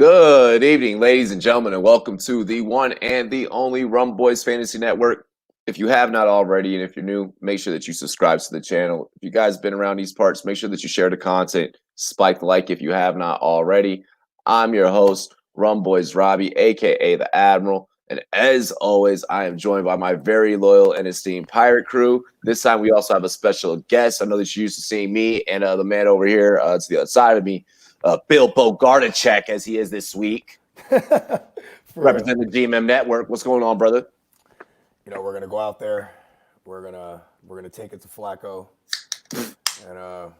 Good evening, ladies and gentlemen, and welcome to the one and the only Rumboyz Fantasy Network. If you have not already, and if you're new, make sure that you subscribe to the channel. If you guys been around these parts, make sure that you share the content, spike the like if you have not already. I'm your host, Rumboyz Robbie, aka the Admiral, and as always, I am joined by my very loyal and esteemed pirate crew. This time, we also have a special guest. I know that you're used to seeing me and the man over here to the other side of me. Bill Bogartacek, as he is this week, representing the GMM Network. What's going on, brother? You know, we're gonna go out there. We're gonna take it to Flacco, and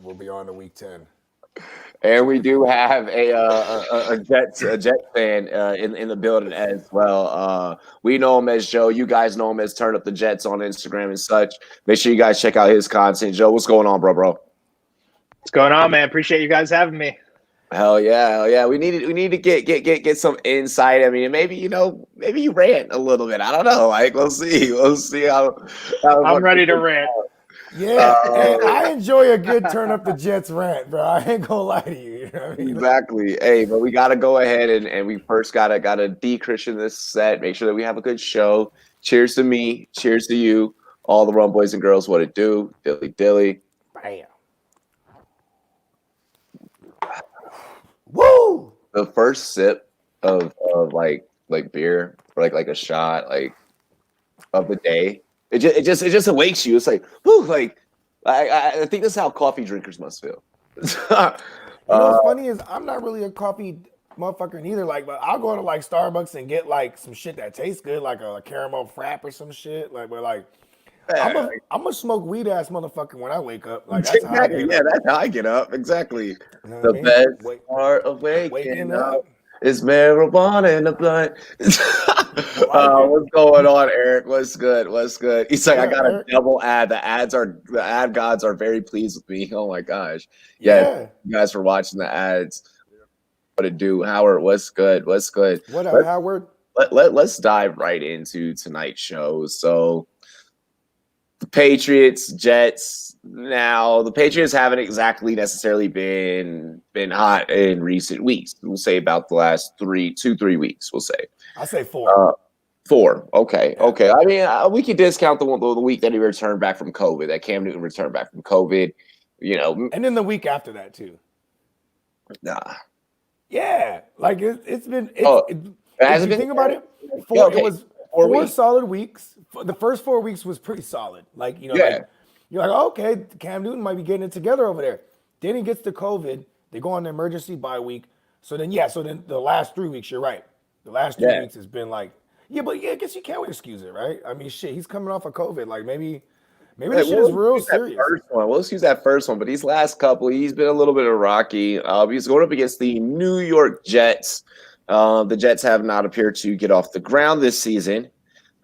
we'll be on to week 10. And we do have a Jets fan in the building as well. We know him as Joe. You guys know him as Turn Up the Jets on Instagram and such. Make sure you guys check out his content. Joe, what's going on, bro? What's going on, man? Appreciate you guys having me. Hell yeah. We need to get some insight. I mean, maybe you rant a little bit. I don't know. Like, we'll see how I'm ready to rant. Yeah, I enjoy a good Turn Up the Jets rant, bro. I ain't gonna lie to you. You know what I mean? Exactly. Hey, but we gotta go ahead and we first gotta decommission this set. Make sure that we have a good show. Cheers to me. Cheers to you. All the rum boys and girls. What it do? Dilly. Bam. Woo! The first sip of like beer or like a shot like of the day, it just awakes you. It's like, whoo, like I think that's how coffee drinkers must feel. You know what's funny is I'm not really a coffee motherfucker neither. Like, but I'll go to like Starbucks and get like some shit that tastes good, like a caramel frap or some shit. Like, but like I'm a smoke weed ass motherfucker when I wake up. Like, that's how I get up. That's how I get up. Exactly. You know The what I mean? best part of waking up is marijuana in the blood. What's going on, Eric? What's good? He's like, I got a double ad. The ad gods are very pleased with me. Oh my gosh. Yeah. You guys for watching the ads. What it do? Howard, what's good? What up, Howard? Let's dive right into tonight's show. So the Patriots, Jets. Now, the Patriots haven't exactly necessarily been hot in recent weeks. We'll say about the last 3 weeks, we'll say. I say 4. 4. Okay. I mean, we could discount the week that he returned back from COVID, that Cam Newton returned back from COVID, And then the week after that, too. Nah. Yeah. Like, it's been – think about it, it was 4 solid weeks. The first 4 weeks was pretty solid. Like, like, you're like, okay, Cam Newton might be getting it together over there. Then he gets to COVID. They go on the emergency bye week. So then the last 3 weeks, you're right. The last 3 weeks has been like, I guess you can't excuse it, right? I mean, shit, he's coming off of COVID. Like, maybe this shit is real serious. Let's use that first one. But these last couple, he's been a little bit of rocky. He's going up against the New York Jets. The Jets have not appeared to get off the ground this season.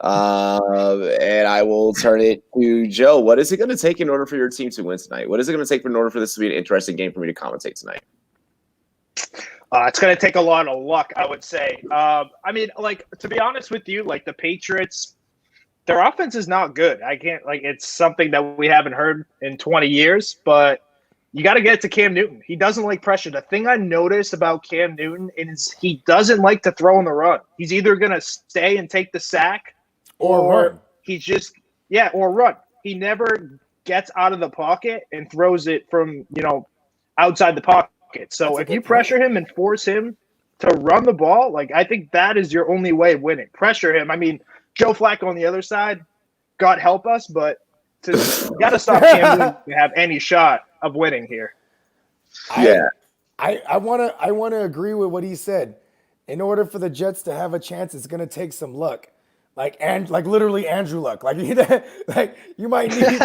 And I will turn it to Joe. What is it going to take in order for your team to win tonight? What is it going to take in order for this to be an interesting game for me to commentate tonight? It's going to take a lot of luck, I would say. I mean, like, to be honest with you, like the Patriots, their offense is not good. It's something that we haven't heard in 20 years, but you got to get it to Cam Newton. He doesn't like pressure. The thing I noticed about Cam Newton is he doesn't like to throw on the run. He's either going to stay and take the sack or run. Or run. He never gets out of the pocket and throws it from, outside the pocket. So if you pressure him and force him to run the ball, like, I think that is your only way of winning. Pressure him. I mean, Joe Flacco on the other side, God help us, but you got to stop Cam Newton to have any shot of winning here. I want to agree with what he said. In order for the Jets to have a chance, it's going to take some luck. Like literally Andrew Luck. Like you might need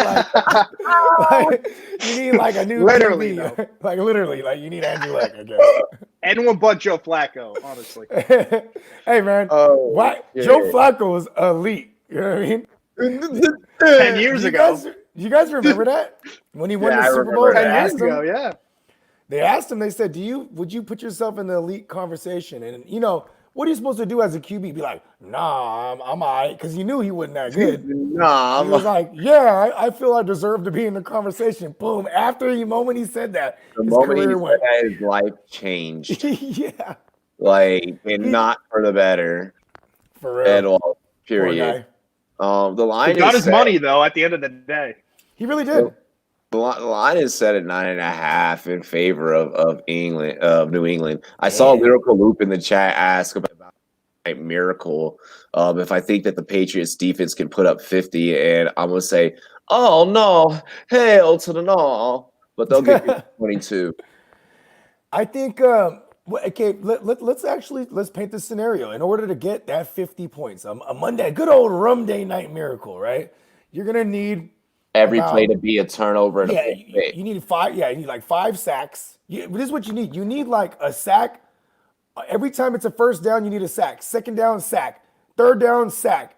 you need like a new literally QB. Like literally, like you need Andrew Luck, I guess. Anyone but Joe Flacco, honestly. Hey man, Joe Flacco was elite. You know what I mean? 10 years ago. Do you guys remember that? When he won the Super Bowl? 10 years ago, yeah. They asked him, they said, would you put yourself in the elite conversation? And What are you supposed to do as a QB? Be like, nah, I'm all right, because you knew he wasn't that good. Nah, he was like, yeah, I feel I deserve to be in the conversation. Boom. After the moment he said that, his career went. His life changed. Yeah. Like, and not for the better. For real. At all. Period. The line he got his money though at the end of the day. He really did. The line is set at 9.5 in favor of New England. I saw Lyrical Loop in the chat ask about miracle if I think that the Patriots defense can put up 50, and I'm gonna say, oh no, hail to the no, but they'll get 22. I think. Okay, let's paint this scenario. In order to get that 50 points, a Monday, good old Rumday Night Miracle, right? You're gonna need every play to be a turnover. And you need 5. Yeah, you need like 5 sacks. This is what you need. You need like a sack. Every time it's a first down, you need a sack. Second down, sack. Third down, sack.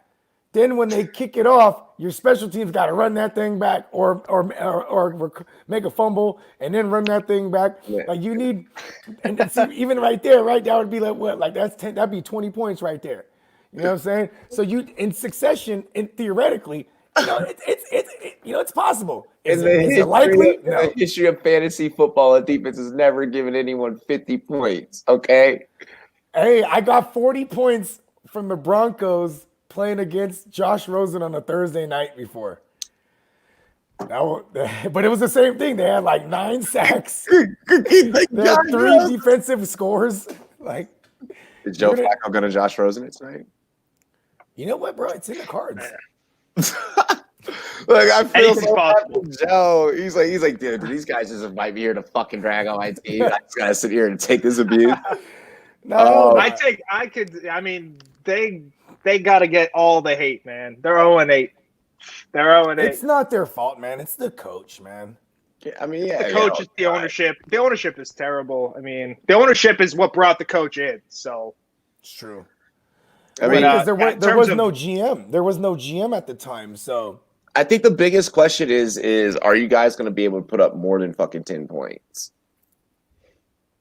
Then when they kick it off, your special teams got to run that thing back or make a fumble and then run that thing back. Yeah. Like you need, and see, even right there, right, that would be like what? Like that's 10. That'd be 20 points right there. You know what I'm saying? So you in succession, and theoretically, it's possible. Is it likely? In the history of fantasy football, a defense has never given anyone 50 points. Okay. Hey, I got 40 points from the Broncos playing against Josh Rosen on a Thursday night before. But it was the same thing. They had like 9 sacks. They had 3 defensive scores. Like, is Joe Flacco going to Josh Rosen tonight? You know what, bro? It's in the cards. Look, I feel so bad for Joe. He's like, dude, these guys just invite me here to fucking drag on my team. I just gotta sit here and take this abuse. No, I mean, they gotta get all the hate, man. They're 0-8. They're 0-8. It's not their fault, man. It's the coach, man. Yeah, I mean, yeah. The coach is the ownership. The ownership is terrible. I mean, the ownership is what brought the coach in. So it's true. I mean, there was no GM. There was no GM at the time. So I think the biggest question is are you guys going to be able to put up more than fucking 10 points?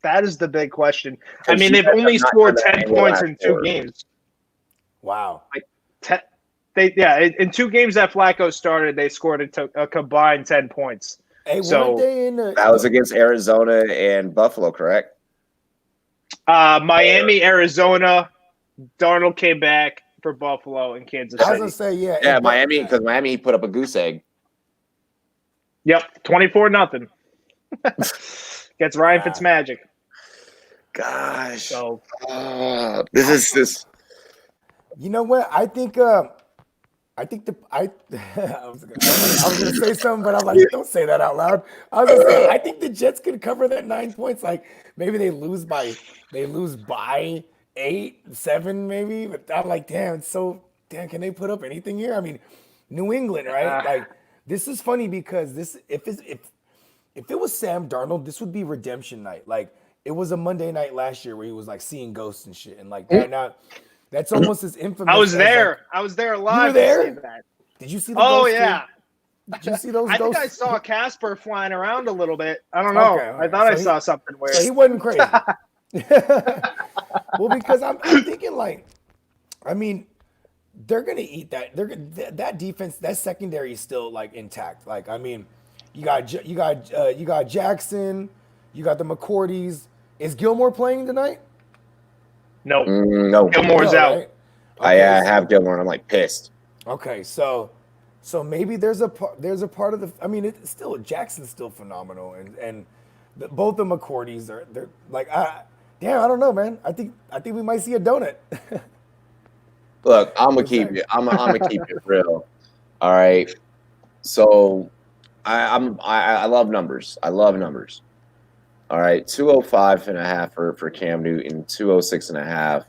That is the big question. I mean, they've only scored 10 points in 2 games. Wow. In 2 games that Flacco started, they scored a combined 10 points. Hey, that was against Arizona and Buffalo, correct? Miami, Arizona. Darnold came back for Buffalo and Kansas City. I was gonna say, yeah, Miami, because Miami put up a goose egg. Yep, 24-0 gets Ryan Fitzmagic. Gosh, so this is this. You know what? I think I was gonna say something, but I'm like, don't say that out loud. I was gonna say, I think the Jets could cover that 9 points. Like maybe they lose by 8, 7, maybe. But I'm like, damn, can they put up anything here? I mean, New England, right? Like this is funny because if it was Sam Darnold, this would be redemption night. Like it was a Monday night last year where he was like seeing ghosts and shit, and like now. That's almost as infamous. I was there. I was there live. You were there? Did you see the ghost? Oh, yeah. Did you see those I ghosts? think I saw Casper flying around a little bit. I don't know. Okay, I thought I saw something weird. So he wasn't crazy. Well, because I'm thinking like, I mean, they're gonna eat that. That defense, that secondary is still like intact. Like, I mean, you got Jackson, you got the McCourties. Is Gilmore playing tonight? No. No. Gilmore's out. Right? Okay, I have Gilmore, and I'm like pissed. Okay, so maybe there's a part of the. I mean, it's still Jackson's still phenomenal, and both the McCourties they're like, damn, I don't know, man. I think we might see a donut. Look, I'm gonna keep it. I'm gonna keep it real. All right. So, I love numbers. I love numbers. All right, 205.5 for Cam Newton, 206.5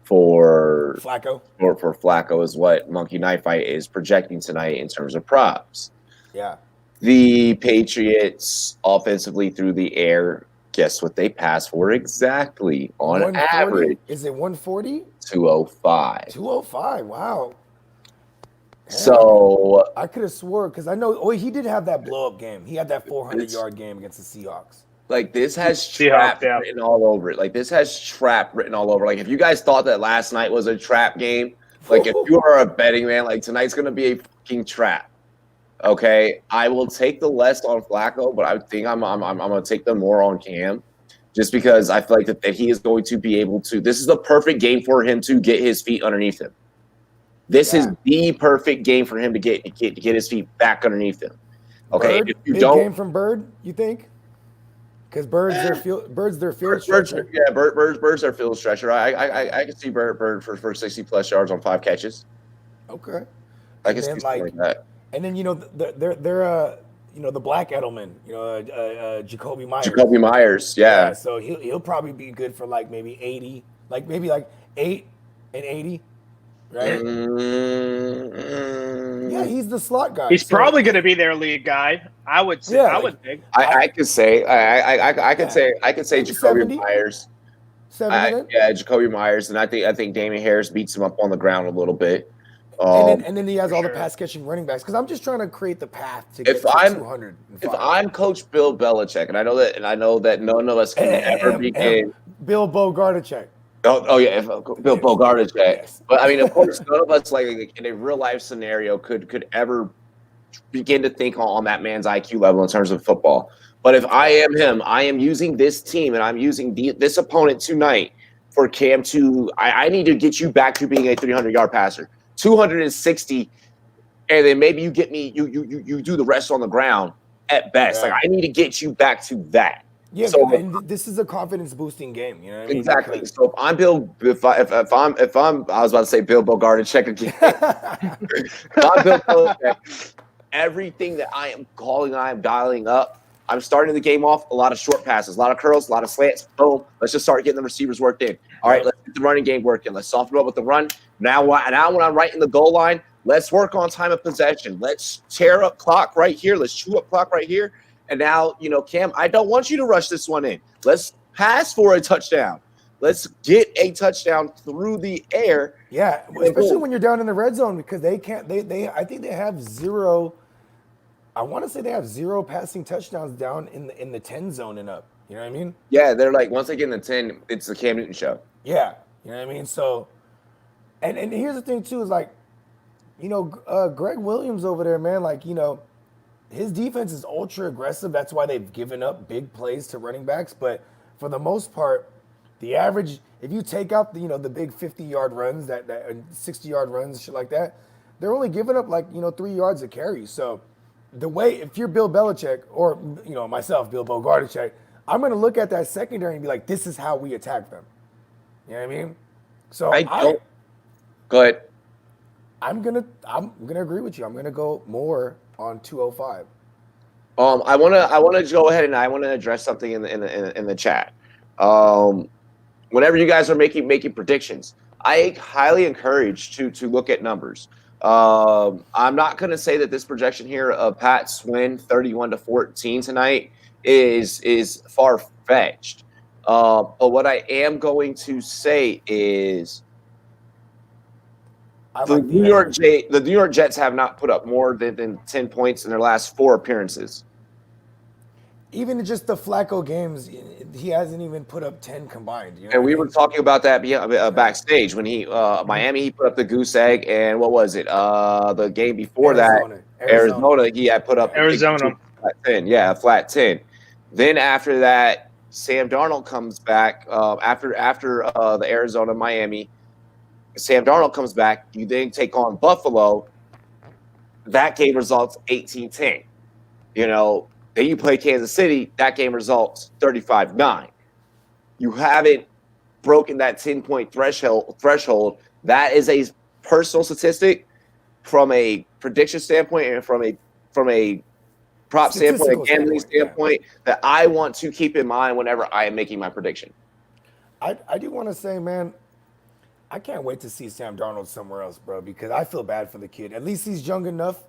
for Flacco. For Flacco is what Monkey Knife Fight is projecting tonight in terms of props. Yeah. The Patriots offensively through the air, guess what they pass for exactly on average? Is it 140? 205. 205. Wow. So I could have swore because I know he did have that blow up game. He had that 400-yard game against the Seahawks. Like, this has trap written all over it. Like, this has trap written all over. Like, if you guys thought that last night was a trap game, like, if you are a betting man, like, tonight's going to be a fucking trap. Okay? I will take the less on Flacco, but I think I'm going to take the more on Cam just because I feel like that he is going to be able to – this is the perfect game for him to get his feet underneath him. This is the perfect game for him to get his feet back underneath him. Okay? Bird, if you don't – game from Bird, you think? Because Bird's their field stretcher. Yeah, Bird's their field stretcher. I can see Bird for 60+ yards on 5 catches. Okay. I can see something like that. And then they're the Black Edelman, Jacoby Myers. Jacoby Myers, yeah. So he'll probably be good for like maybe 80, like maybe like 8 and 80. Right? Yeah, he's the slot guy. He's probably going to be their lead guy. I would say. Yeah, I would think. I could say. I could say Jacoby 70? Myers. 70. Yeah, Jacoby Myers, and I think Damian Harris beats him up on the ground a little bit. And then he has all the pass catching running backs because I'm just trying to create the path to get to 200. If I'm Coach Bill Belichick, and I know that none of us can ever begin. Bill Bogartacek. Oh yeah, Bill Bogartacek. Yes. But I mean, of course, none of us like in a real life scenario could ever begin to think on that man's IQ level in terms of football. But if I am him, I am using this team and I'm using this opponent tonight for Cam to. I need to get you back to being a 300-yard passer, 260, and then maybe you get me. You do the rest on the ground at best. Yeah. Like I need to get you back to that. Yeah, so, and this is a confidence boosting game. You know what I mean? Exactly. Because so if I'm I was about to say Bill Bogartacek again. If I'm Bill Belichick, everything that I am dialing up. I'm starting the game off a lot of short passes, a lot of curls, a lot of slants. Boom. Let's just start getting the receivers worked in. All right, let's get the running game working. Let's soften up with the run. Now when I'm right in the goal line, let's work on time of possession. Let's tear up clock right here. Let's chew up clock right here. And now, Cam, I don't want you to rush this one in. Let's pass for a touchdown. Let's get a touchdown through the air. Yeah, especially when you're down in the red zone because they can't. I think they have zero. I want to say they have 0 passing touchdowns down in the 10 zone and up. You know what I mean? Yeah, they're like once they get in the 10, it's the Cam Newton show. Yeah, you know what I mean. So, and here's the thing too is like, Greg Williams over there, man. Like his defense is ultra aggressive. That's why they've given up big plays to running backs. But for the most part, the average, if you take out the big 50-yard runs, that 60-yard runs, shit like that, they're only giving up like 3 yards a carry. So the way, if you're Bill Belichick or myself, Bill Bogartacek, I'm gonna look at that secondary and be like, this is how we attack them. You know what I mean? So go ahead. I'm gonna agree with you. I'm gonna go more on 205. I wanna go ahead and I wanna address something in the chat. Whenever you guys are making predictions, I highly encourage to look at numbers. I'm not gonna say that this projection here of Pats win 31-14 tonight is far fetched. But what I am going to say is the New York Jets have not put up more than 10 points in their last 4 appearances. Even just the Flacco games, he hasn't even put up 10 combined. And we were talking about that backstage when he Miami, he put up the goose egg, and what was it? The game before Arizona, he had put up flat 10. Yeah, a flat 10. Then after that, Sam Darnold comes back after the Arizona Miami. Sam Darnold comes back. You then take on Buffalo. That game results 18-10. Then you play Kansas City. That game results 35-9. You haven't broken that 10-point threshold. That is a personal statistic from a prediction standpoint and from a prop standpoint, a gambling standpoint that I want to keep in mind whenever I am making my prediction. I do want to say, man, I can't wait to see Sam Darnold somewhere else, bro, because I feel bad for the kid. At least he's young enough.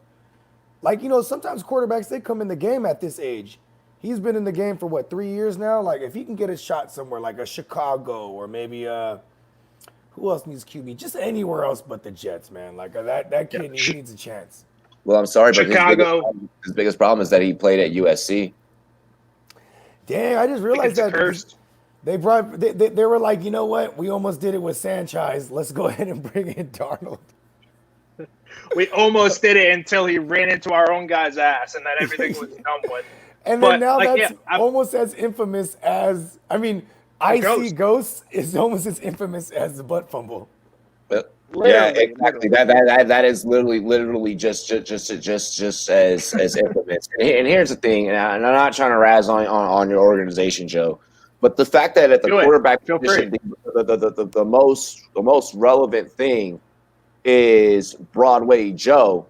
Like, sometimes quarterbacks, they come in the game at this age. He's been in the game for, 3 years now? Like, if he can get a shot somewhere, like a Chicago or maybe who else needs QB? Just anywhere else but the Jets, man. Like, that kid he needs a chance. Well, I'm sorry, Chicago. But his biggest problem is that he played at USC. Dang, I just realized that cursed. they were like, you know what? We almost did it with Sanchez. Let's go ahead and bring in Darnold. We almost did it until he ran into our own guy's ass, and then everything was done with. And then now that's almost as infamous as, IC Ghost is almost as infamous as the butt fumble. Yeah, exactly. That is literally just as infamous. And here's the thing, and I'm not trying to razz on your organization, Joe, but the fact that at the quarterback position, the most relevant thing is Broadway Joe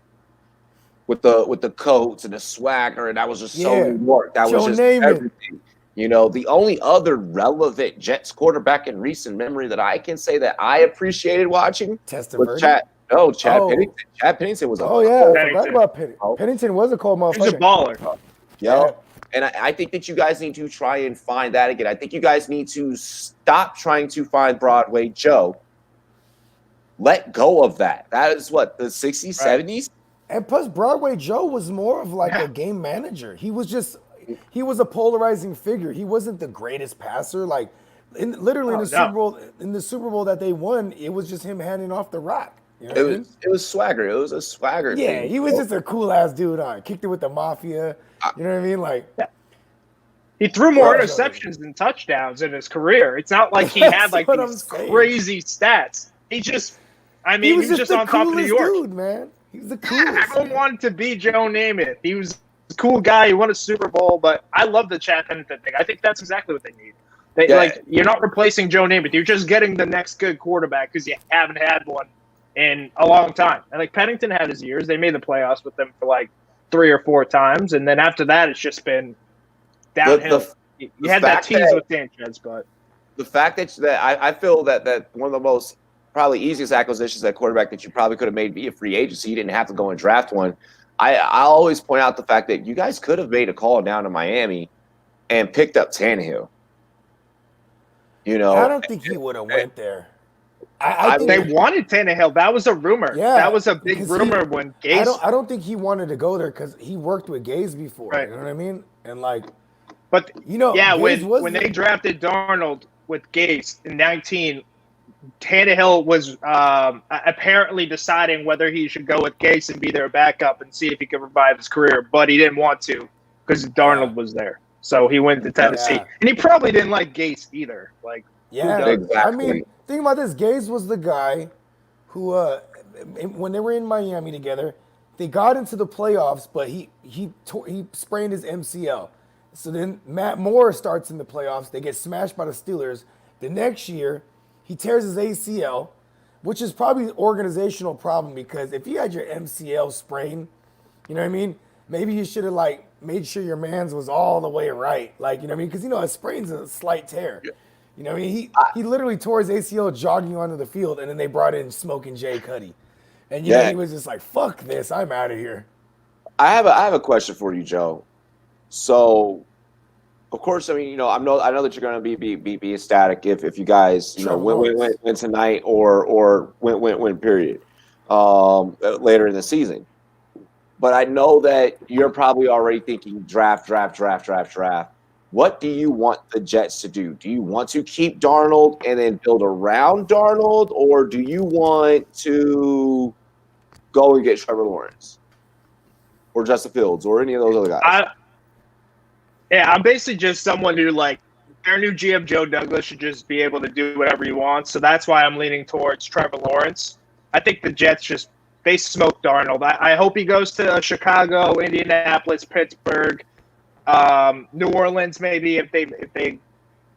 with the coats and the swagger, and that was just so New York. That was just everything. You know, the only other relevant Jets quarterback in recent memory that I can say that I appreciated watching was Chad Pennington. Chad Pennington was I forgot about Pennington. Pennington was a cold motherfucker. He's a baller. Yeah. And I think that you guys need to try and find that again. I think you guys need to stop trying to find Broadway Joe. Let go of that. That is what, the 60s, 70s? And plus, Broadway Joe was more of like a game manager. He was a polarizing figure. He wasn't the greatest passer. Like, in the Super Bowl that they won, it was just him handing off the rock. You know it was swagger. It was a swagger thing. Yeah, he was just a cool ass dude. Kicked it with the mafia. You know what I mean? Like, he threw more interceptions than touchdowns in his career. It's not like he had like these crazy stats. He just, he was just on top of New York, dude, man. He was the coolest. Everyone wanted to be Joe Namath. He was a cool guy. He won a Super Bowl, but I love the Chad Pennington thing. I think that's exactly what they need. Like, you're not replacing Joe Namath. You're just getting the next good quarterback because you haven't had one in a long time. And like Pennington had his years. They made the playoffs with them for like 3 or 4 times, and then after that, it's just been downhill. You had that tease with Sanchez, but the fact that I feel that one of the most probably easiest acquisitions at quarterback that you probably could have made via free agency. You didn't have to go and draft one. I always point out the fact that you guys could have made a call down to Miami and picked up Tannehill. You know, I don't think he would have went there. I think they wanted Tannehill. That was a rumor. Yeah, that was a big rumor when Gase. I don't think he wanted to go there because he worked with Gase before. Right. You know what I mean? And like, but when they drafted Darnold with Gase in 19, Tannehill was apparently deciding whether he should go with Gase and be their backup and see if he could revive his career, but he didn't want to because Darnold was there. So he went to Tennessee, and he probably didn't like Gase either. Like, exactly. I mean, think about this. Gase was the guy who, when they were in Miami together, they got into the playoffs, but he sprained his MCL. So then Matt Moore starts in the playoffs. They get smashed by the Steelers. The next year, he tears his ACL, which is probably an organizational problem because if you had your MCL sprain, you know what I mean? Maybe you should have like made sure your man's was all the way right. Like, you know what I mean? Because, a sprain's a slight tear. Yeah. You know what I mean? He literally tore his ACL jogging onto the field, and then they brought in Smoking Jay Cuddy. And, he was just like, fuck this. I'm out of here. I have a question for you, Joe. So, of course, I mean, I know that you're going to be ecstatic if you guys, win tonight or win period later in the season. But I know that you're probably already thinking draft. What do you want the Jets to do? Do you want to keep Darnold and then build around Darnold, or do you want to go and get Trevor Lawrence or Justin Fields or any of those other guys? I'm basically just someone who, like, their new GM Joe Douglas should just be able to do whatever he wants. So that's why I'm leaning towards Trevor Lawrence. I think the Jets they smoke Darnold. I hope he goes to Chicago, Indianapolis, Pittsburgh, New Orleans, maybe if they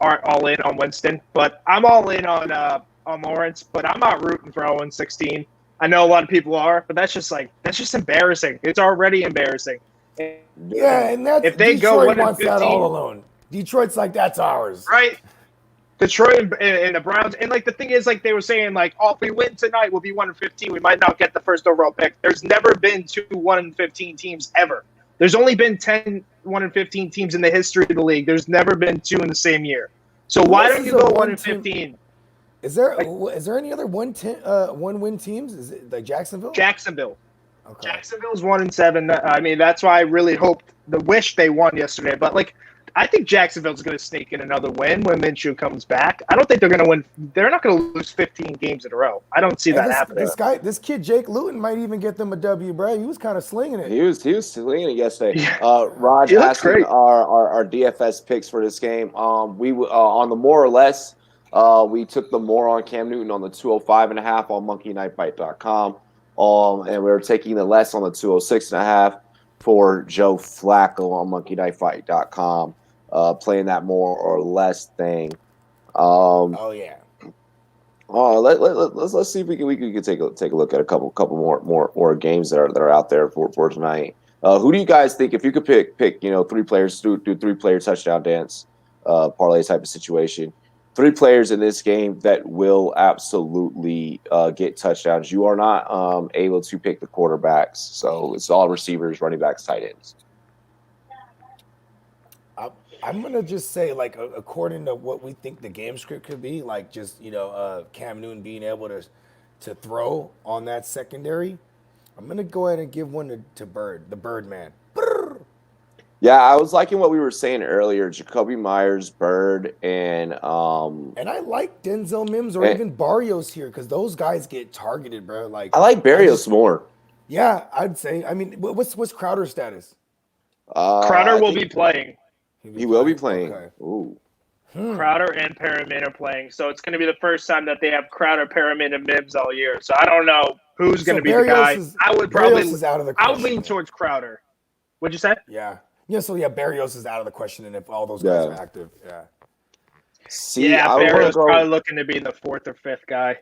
aren't all in on Winston. But I'm all in on Lawrence. But I'm not rooting for 0-16. I know a lot of people are, but that's just embarrassing. It's already embarrassing. Yeah, and that's if they Detroit go wants that all alone. Detroit's like, that's ours, right? Detroit and the Browns, and like the thing is, like they were saying, like, oh, if we win tonight, we'll be 1-15. We might not get the first overall pick. There's never been 2 1-15 teams ever. There's only been 10 1-15 teams in the history of the league. There's never been 2 in the same year. So why don't you go 1-15? Is there any other one-win teams? Is it like Jacksonville? Jacksonville. Okay. Jacksonville's 1-7. I mean, that's why I really hoped wish they won yesterday. But like I think Jacksonville's going to sneak in another win when Minshew comes back. I don't think they're going to win. They're not going to lose 15 games in a row. I don't see that happening. This kid Jake Luton might even get them a W, bro. He was kind of slinging it. He was slinging it yesterday. Yeah. Raj asking our DFS picks for this game. We on the more or less. We took the more on Cam Newton on the 205.5 on monkeynightfight.com. And we were taking the less on the 206.5 for Joe Flacco on monkeyknifefight.com. Playing that more or less thing. Oh yeah. Let's see if we can take a look at a couple more games that are out there for tonight. Who do you guys think, if you could pick 3 players, do 3-player touchdown dance parlay type of situation, 3 players in this game that will absolutely get touchdowns? You are not able to pick the quarterbacks, so it's all receivers, running backs, tight ends. I'm gonna just say, like, according to what we think the game script could be, like, just Cam Newton being able to throw on that secondary. I'm gonna go ahead and give one to Bird, the Birdman. Yeah, I was liking what we were saying earlier. Jacoby Myers, Bird, and I like Denzel Mims or even Barrios here, because those guys get targeted, bro. Like, I like Barrios more. Yeah, I'd say. I mean, what's Crowder's status? Crowder will be playing. He will be playing. Okay. Ooh. Crowder and Perriman are playing, so it's going to be the first time that they have Crowder, Perriman, and Mims all year. So I don't know who's going to be the guy. I would probably. I would lean towards Crowder. What'd you say? Yeah. So Barrios is out of the question, and if all those guys are active, yeah. Barrios probably looking to be the 4th or 5th guy.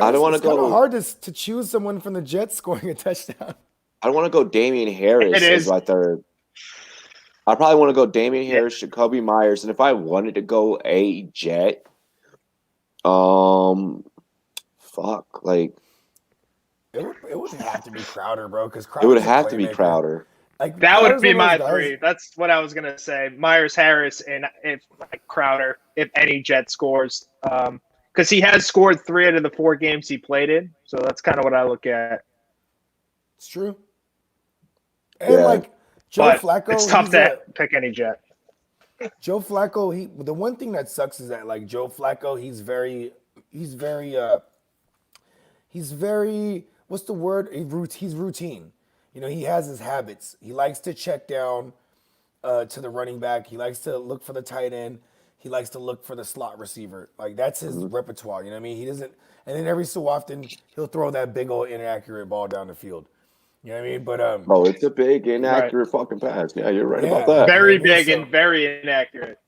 I don't want to go. It's kind of hard to choose someone from the Jets scoring a touchdown. I don't want to go Damian Harris as my 3rd. I probably want to go Damian Harris, Jacoby Myers, and if I wanted to go a Jet, like it would have to be Crowder, bro. Because it would have to be Crowder. Like, that would be my 3. That's what I was gonna say. Myers, Harris, and Crowder, if any Jet scores, because he has scored 3 out of the 4 games he played in. So that's kind of what I look at. It's true. And Joe Flacco, it's tough to pick any Jet. Joe Flacco, the one thing that sucks is that, like, Joe Flacco, he's very what's the word? He's routine. He has his habits. He likes to check down to the running back. He likes to look for the tight end. He likes to look for the slot receiver. Like, that's his repertoire. You know what I mean? He doesn't. And then every so often he'll throw that big old inaccurate ball down the field. You know what I mean? But it's a big inaccurate fucking pass. Yeah, you're right about that. Very big and very inaccurate.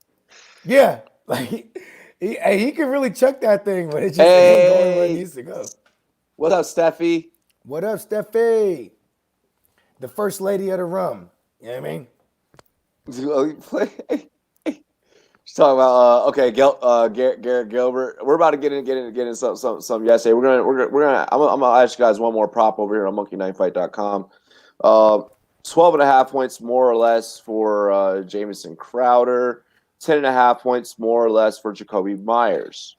Yeah, like he can really chuck that thing, but it just ain't going where it needs to go. What up, Steffi? What up, Steffi? The first lady of the rum. You know what I mean? She's talking about Garrett Gilbert. We're about to get into some yesterday. I'm gonna ask you guys one more prop over here on monkeyknifefight.com. 12.5 points more or less for Jamison Crowder. 10.5 points more or less for Jacoby Myers.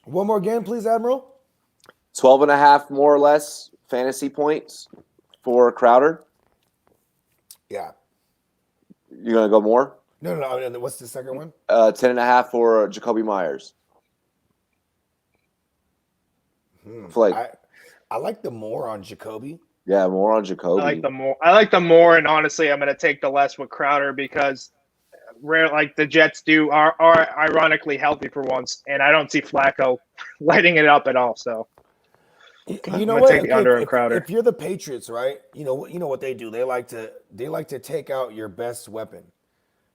One more game, please, Admiral. 12.5 more or less fantasy points for Crowder. Yeah. You're going to go more? No. What's the second one? 10.5 for Jacoby Myers. I like the more on Jacoby. Yeah, more on Jacoby. I like the more, and honestly, I'm going to take the less with Crowder because the Jets are ironically healthy for once, and I don't see Flacco lighting it up at all. So you know what? Take the under on Crowder. If you're the Patriots, right? You know what they do. They like to take out your best weapon.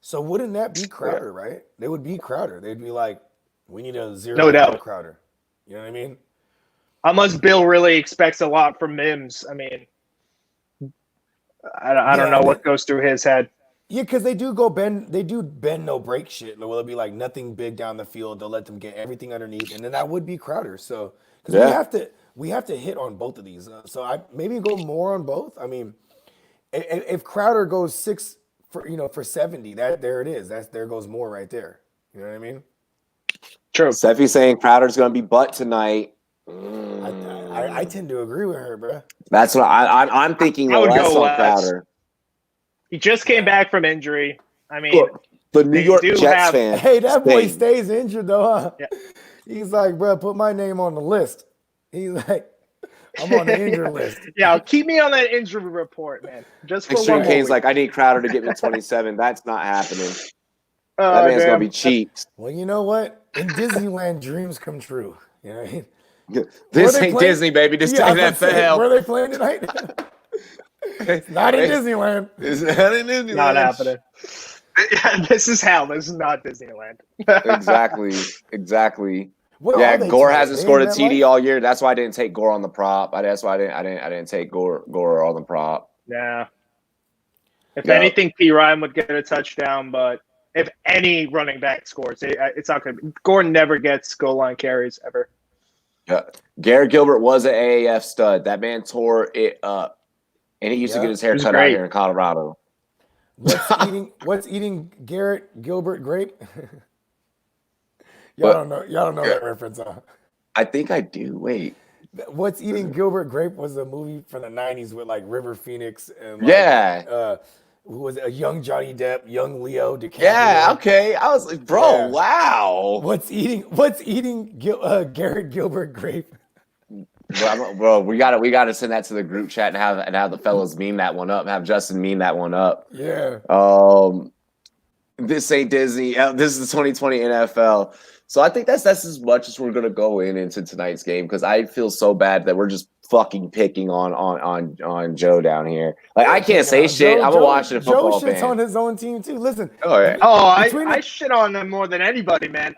So wouldn't that be Crowder, right? They would be Crowder. They'd be like, we need a zero out Crowder. You know what I mean? Unless Bill really expects a lot from Mims. I mean, I don't know what goes through his head. Yeah, because they do bend no break shit. Will it be like nothing big down the field? They'll let them get everything underneath, and then that would be Crowder. So because we have to hit on both of these. So I maybe go more on both. I mean, if Crowder goes 6 for 70, there it is. There goes more right there. You know what I mean? True. Steffi's saying Crowder's going to be butt tonight. I tend to agree with her, bro. That's what I'm thinking. Less on Crowder. He just came back from injury. I mean, look, the New York Jets fan. Hey, that boy stays injured though, huh? Yeah. He's like, bro, put my name on the list. He's like, I'm on the injury list. Yeah, keep me on that injury report, man. Just for Extreme one Kane's week. like, I need Crowder to get me 27. That's not happening. That man's gonna be cheeks. Well, you know what? In Disneyland, dreams come true. You know what I mean? This ain't Disney, baby. This ain't NFL. Where are they playing tonight? It's not in Disneyland. It's not in Disneyland. Not happening. Yeah, this is hell. This is not Disneyland. Exactly. What yeah, Gore hasn't scored a TD all year. That's why I didn't take Gore on the prop. That's why I didn't take Gore on the prop. Yeah. If anything, P. Ryan would get a touchdown, but if any running back scores, it's not going to be. Gore never gets goal line carries ever. Yeah. Garrett Gilbert was an AAF stud. That man tore it up. And he used to get his hair cut out here in Colorado. What's eating Garrett Gilbert grape? Y'all don't know that reference, huh? I think I do. Wait. What's Eating Gilbert Grape was a movie from the 90s with like River Phoenix and who was a young Johnny Depp, young Leo DiCaprio. Yeah, okay. I was like, bro, wow. What's eating Garrett Gilbert Grape? Bro, we gotta send that to the group chat and have the fellas meme that one up. Have Justin meme that one up. Yeah. This ain't Disney. This is the 2020 NFL. So I think that's as much as we're gonna go into tonight's game because I feel so bad that we're just fucking picking on Joe down here. Like I can't say shit. I'm watching a football fan. Joe shits on his own team too. Listen. I shit on them more than anybody, man.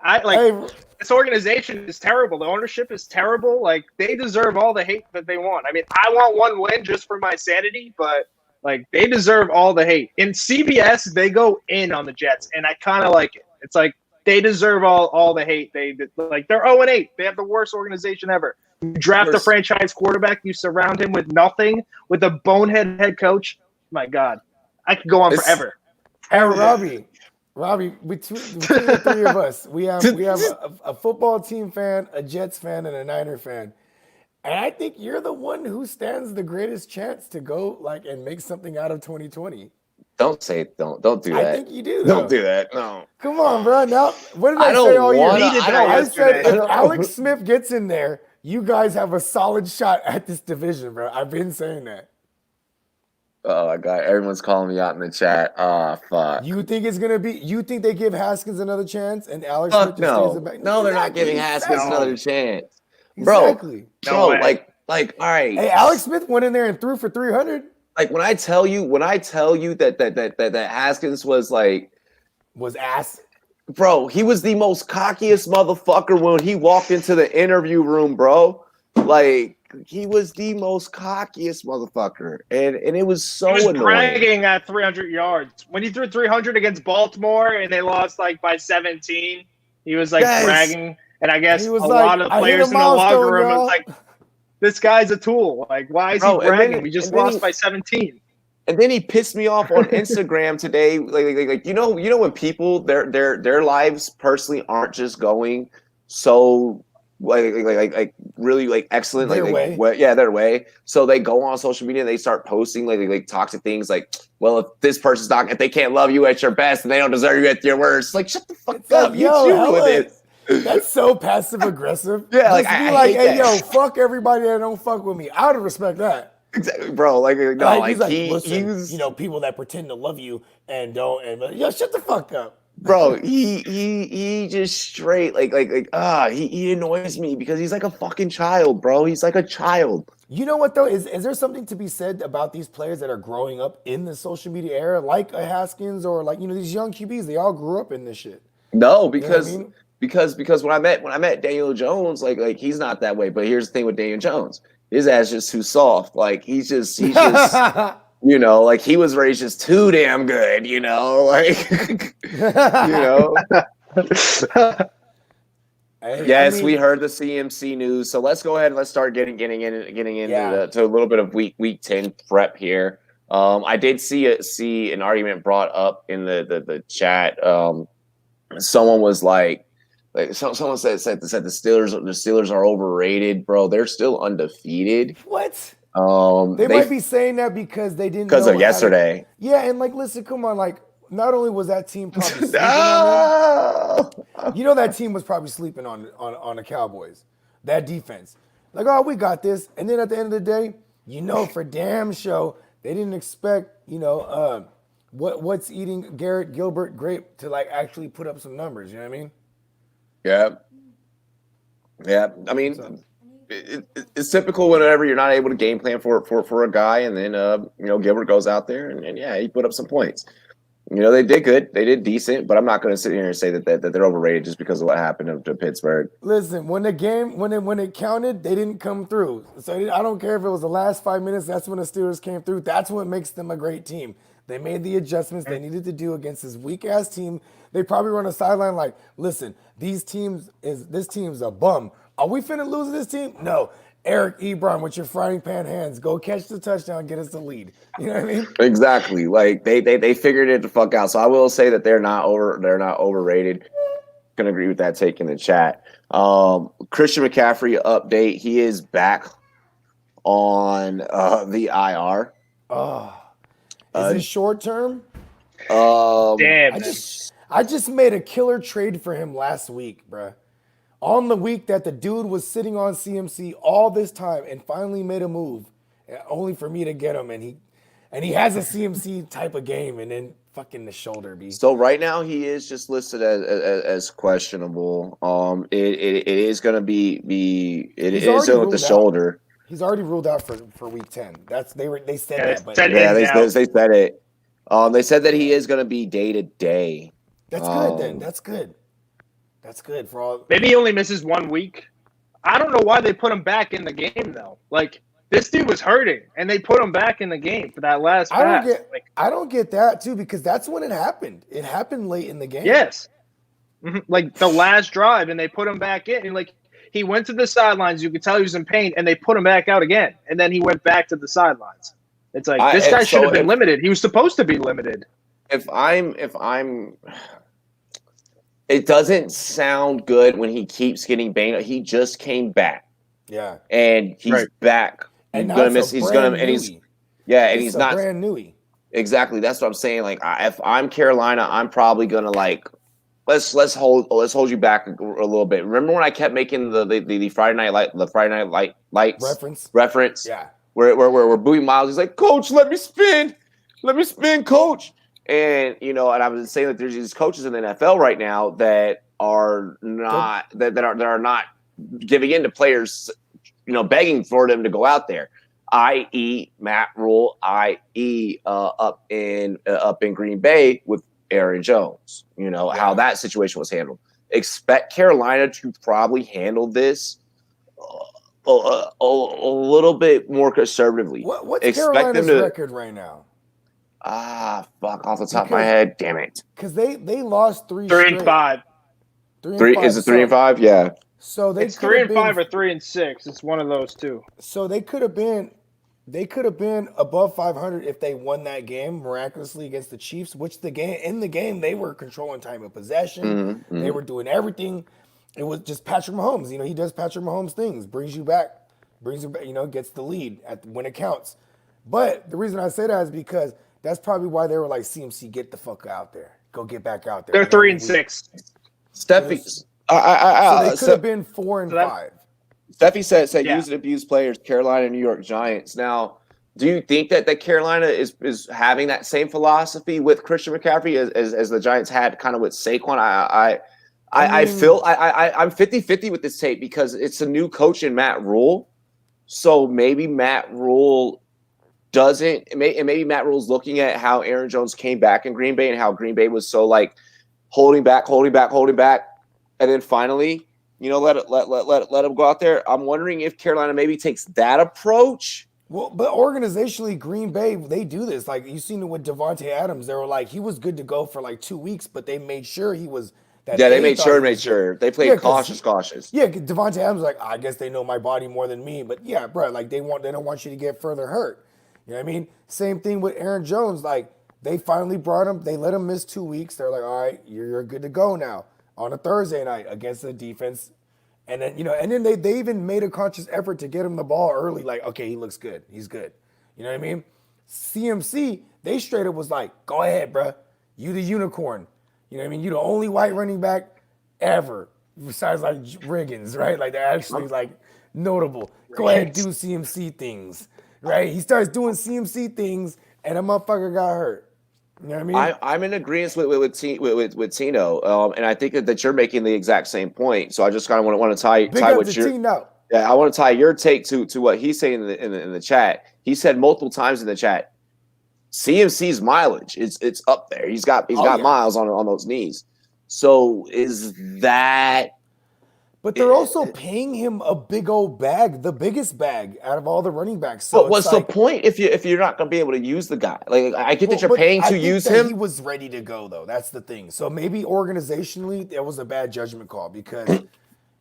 This organization is terrible. The ownership is terrible. Like they deserve all the hate that they want. I mean, I want one win just for my sanity, but like they deserve all the hate. In CBS, they go in on the Jets, and I kind of like it. It's like they deserve all the hate. They're 0-8. They have the worst organization ever. You draft a franchise quarterback, you surround him with nothing, with a bonehead head coach. My God, I could go on forever. Hey, Robbie, between the three of us, we have a football team fan, a Jets fan, and a Niner fan. And I think you're the one who stands the greatest chance to go and make something out of 2020. Don't do that. I think you do. Don't do that. No. Come on, bro. Now, what did I say all year? I said if Alex Smith gets in there, you guys have a solid shot at this division, bro. I've been saying that. Oh my God! Everyone's calling me out in the chat. Oh fuck! You think it's gonna be? You think they give Haskins another chance and Alex Smith just stays it back? No, they're not giving Haskins another chance, bro. Exactly. Bro, like, all right. Hey, Alex Smith went in there and threw for 300. Like when I tell you that Haskins was ass. Bro, he was the most cockiest motherfucker when he walked into the interview room, bro. Like he was the most cockiest motherfucker, and it was so annoying. Bragging at 300 yards when he threw 300 against Baltimore and they lost by 17. He was bragging, and I guess a lot of players in the locker room was like, "This guy's a tool. Like, why is he bragging? We just lost by 17." And then he pissed me off on Instagram today. Like you know when people their lives personally aren't just going so like really excellent their way. Their way. So they go on social media and they start posting like toxic things like, well, if this person's not, if they can't love you at your best and they don't deserve you at your worst, like shut the fuck up. You deal with it. That's so passive aggressive. Yeah, like I hate hey, yo, fuck everybody that don't fuck with me. I would respect that. Exactly, bro. He's people that pretend to love you and don't, and yo, shut the fuck up. Bro, he just straight he annoys me because he's like a fucking child, bro. He's like a child. You know what though? Is there something to be said about these players that are growing up in the social media era, like a Haskins or these young QBs? They all grew up in this shit. No, because you know because when I met Daniel Jones, like he's not that way. But here's the thing with Daniel Jones, his ass just too soft. Like he's just like he was raised just too damn good, Yes, we heard the CMC news. So let's go ahead and let's start getting into to a little bit of week 10 prep here. I did see an argument brought up in the chat. Someone was someone said the Steelers are overrated, bro. They're still undefeated. What? They might be saying that because they didn't because know of yesterday. Yeah, and like, listen, come on, like, not only was that team probably sleeping on them, that team was probably sleeping on the Cowboys, that defense. Like, oh, we got this, and then at the end of the day, for damn sure they didn't expect, what's eating Garrett Gilbert grape to like actually put up some numbers. You know what I mean? Yeah. I mean, it's typical whenever you're not able to game plan for a guy, and then Gilbert goes out there and he put up some points. They did good, they did decent, but I'm not going to sit here and say that they're overrated just because of what happened to Pittsburgh. Listen, when it counted, they didn't come through. So I don't care if it was the last 5 minutes. That's when the Steelers came through. That's what makes them a great team. They made the adjustments they needed to do against this weak ass team. They probably were on the sideline like, listen, this team's a bum. Are we finna lose this team? No. Eric Ebron with your frying pan hands, go catch the touchdown, get us the lead. You know what I mean? Exactly. Like they figured it the fuck out. So I will say that they're not overrated. Gonna agree with that take in the chat. Christian McCaffrey update. He is back on the IR. Is it short term? Damn. I just made a killer trade for him last week, bruh. On the week that the dude was sitting on CMC all this time and finally made a move, only for me to get him, and he has a CMC type of game, and then fucking the shoulder be. So right now he is just listed as questionable. It is going to be with the shoulder. He's already ruled out for week 10. They said that, but they said it. They said that he is going to be day to day. That's good then. That's good. That's good for all. Maybe he only misses 1 week. I don't know why they put him back in the game though. Like this dude was hurting, and they put him back in the game for that last pass. I don't get that too, because that's when it happened. It happened late in the game. Yes, like the last drive, and they put him back in, and like he went to the sidelines. You could tell he was in pain, and they put him back out again, and then he went back to the sidelines. It's like this guy should have been limited. He was supposed to be limited. If I'm. It doesn't sound good when he keeps getting banged up. He just came back. Yeah. And he's back. And he's gonna miss. He's gonna, and he's he's not brand newy. Exactly. That's what I'm saying. Like, if I'm Carolina, I'm probably gonna like let's hold you back a little bit. Remember when I kept making the Friday night lights reference? Yeah. Where Bowie Miles is like, Coach, let me spin, Coach. And and I was saying that there's these coaches in the NFL right now that are not that are not giving in to players, begging for them to go out there. I.e. Matt Rule, i.e. up in Green Bay with Aaron Jones. How that situation was handled. Expect Carolina to probably handle this a little bit more conservatively. What's Carolina's record right now? Fuck, off the top of my head. Damn it. Because they lost 3 and 5. Is it 3-5? Yeah. So it's 3-5 or 3-6. It's one of those two. So they could have been above 500 if they won that game miraculously against the Chiefs, which in the game they were controlling time of possession. Mm-hmm. They were doing everything. It was just Patrick Mahomes. He does Patrick Mahomes things, brings you back, gets the lead when it counts. But the reason I say that is because that's probably why they were like, CMC, get the fuck out there. Go get back out there. They're 3-6. Steffi. So they could have been 4-5. Steffi said use and abuse players, Carolina, New York Giants. Now, do you think that Carolina is having that same philosophy with Christian McCaffrey as the Giants had kind of with Saquon? I'm 50-50 with this tape because it's a new coach in Matt Rule. So maybe Matt Rule maybe Matt Rule's looking at how Aaron Jones came back in Green Bay and how Green Bay was so like holding back, and then finally, let him go out there. I'm wondering if Carolina maybe takes that approach. Well, but organizationally, Green Bay, they do this. Like you seen it with Devontae Adams. They were like he was good to go for like 2 weeks, but they made sure he was. They made sure. They played cautious. Yeah, Devontae Adams was like, I guess they know my body more than me. But yeah, bro, like they don't want you to get further hurt. You know what I mean? Same thing with Aaron Jones. Like, they finally brought him. They let him miss 2 weeks. They're like, all right, you're good to go now on a Thursday night against a defense And then they even made a conscious effort to get him the ball early. Like, okay, he looks good. He's good. You know what I mean? CMC, they straight up was like, go ahead, bruh. You the unicorn. You know what I mean? You the only white running back ever, besides like Riggins, right? Like they're actually like notable. Go ahead, do CMC things, right? He starts doing CMC things, and a motherfucker got hurt. You know what I mean? I'm in agreement with Tino, and I think that you're making the exact same point. So I just kind of want to tie what you're. Tino. Yeah, I want to tie your take to what he's saying in the chat. He said multiple times in the chat, CMC's mileage it's up there. He's got miles on those knees. So is that? But they're also paying him a big old bag, the biggest bag out of all the running backs. So but what's the point if you're not going to be able to use the guy? Like I get that you're paying to use him. He was ready to go though. That's the thing. So maybe organizationally, it was a bad judgment call because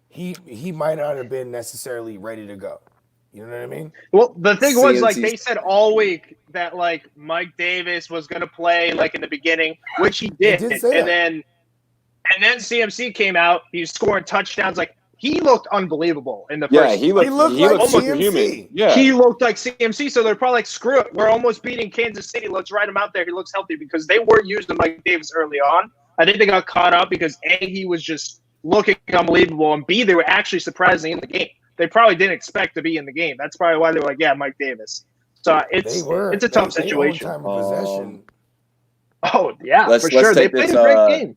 he might not have been necessarily ready to go. You know what I mean? Well, the thing was, like, they said all week that, like, Mike Davis was going to play, like, in the beginning, which he did. And then CMC came out. He was scoring touchdowns. Like, he looked unbelievable in the first. Yeah, he looked like CMC. Yeah. He looked like CMC, so they're probably like, screw it. We're almost beating Kansas City. Let's ride him out there. He looks healthy because they were using Mike Davis early on. I think they got caught up because, A, he was just looking unbelievable, and B, they were actually surprising in the game. They probably didn't expect to be in the game. That's probably why they were like, yeah, Mike Davis. So it's a tough situation. Time of possession. Oh, yeah, for sure. They played a great game.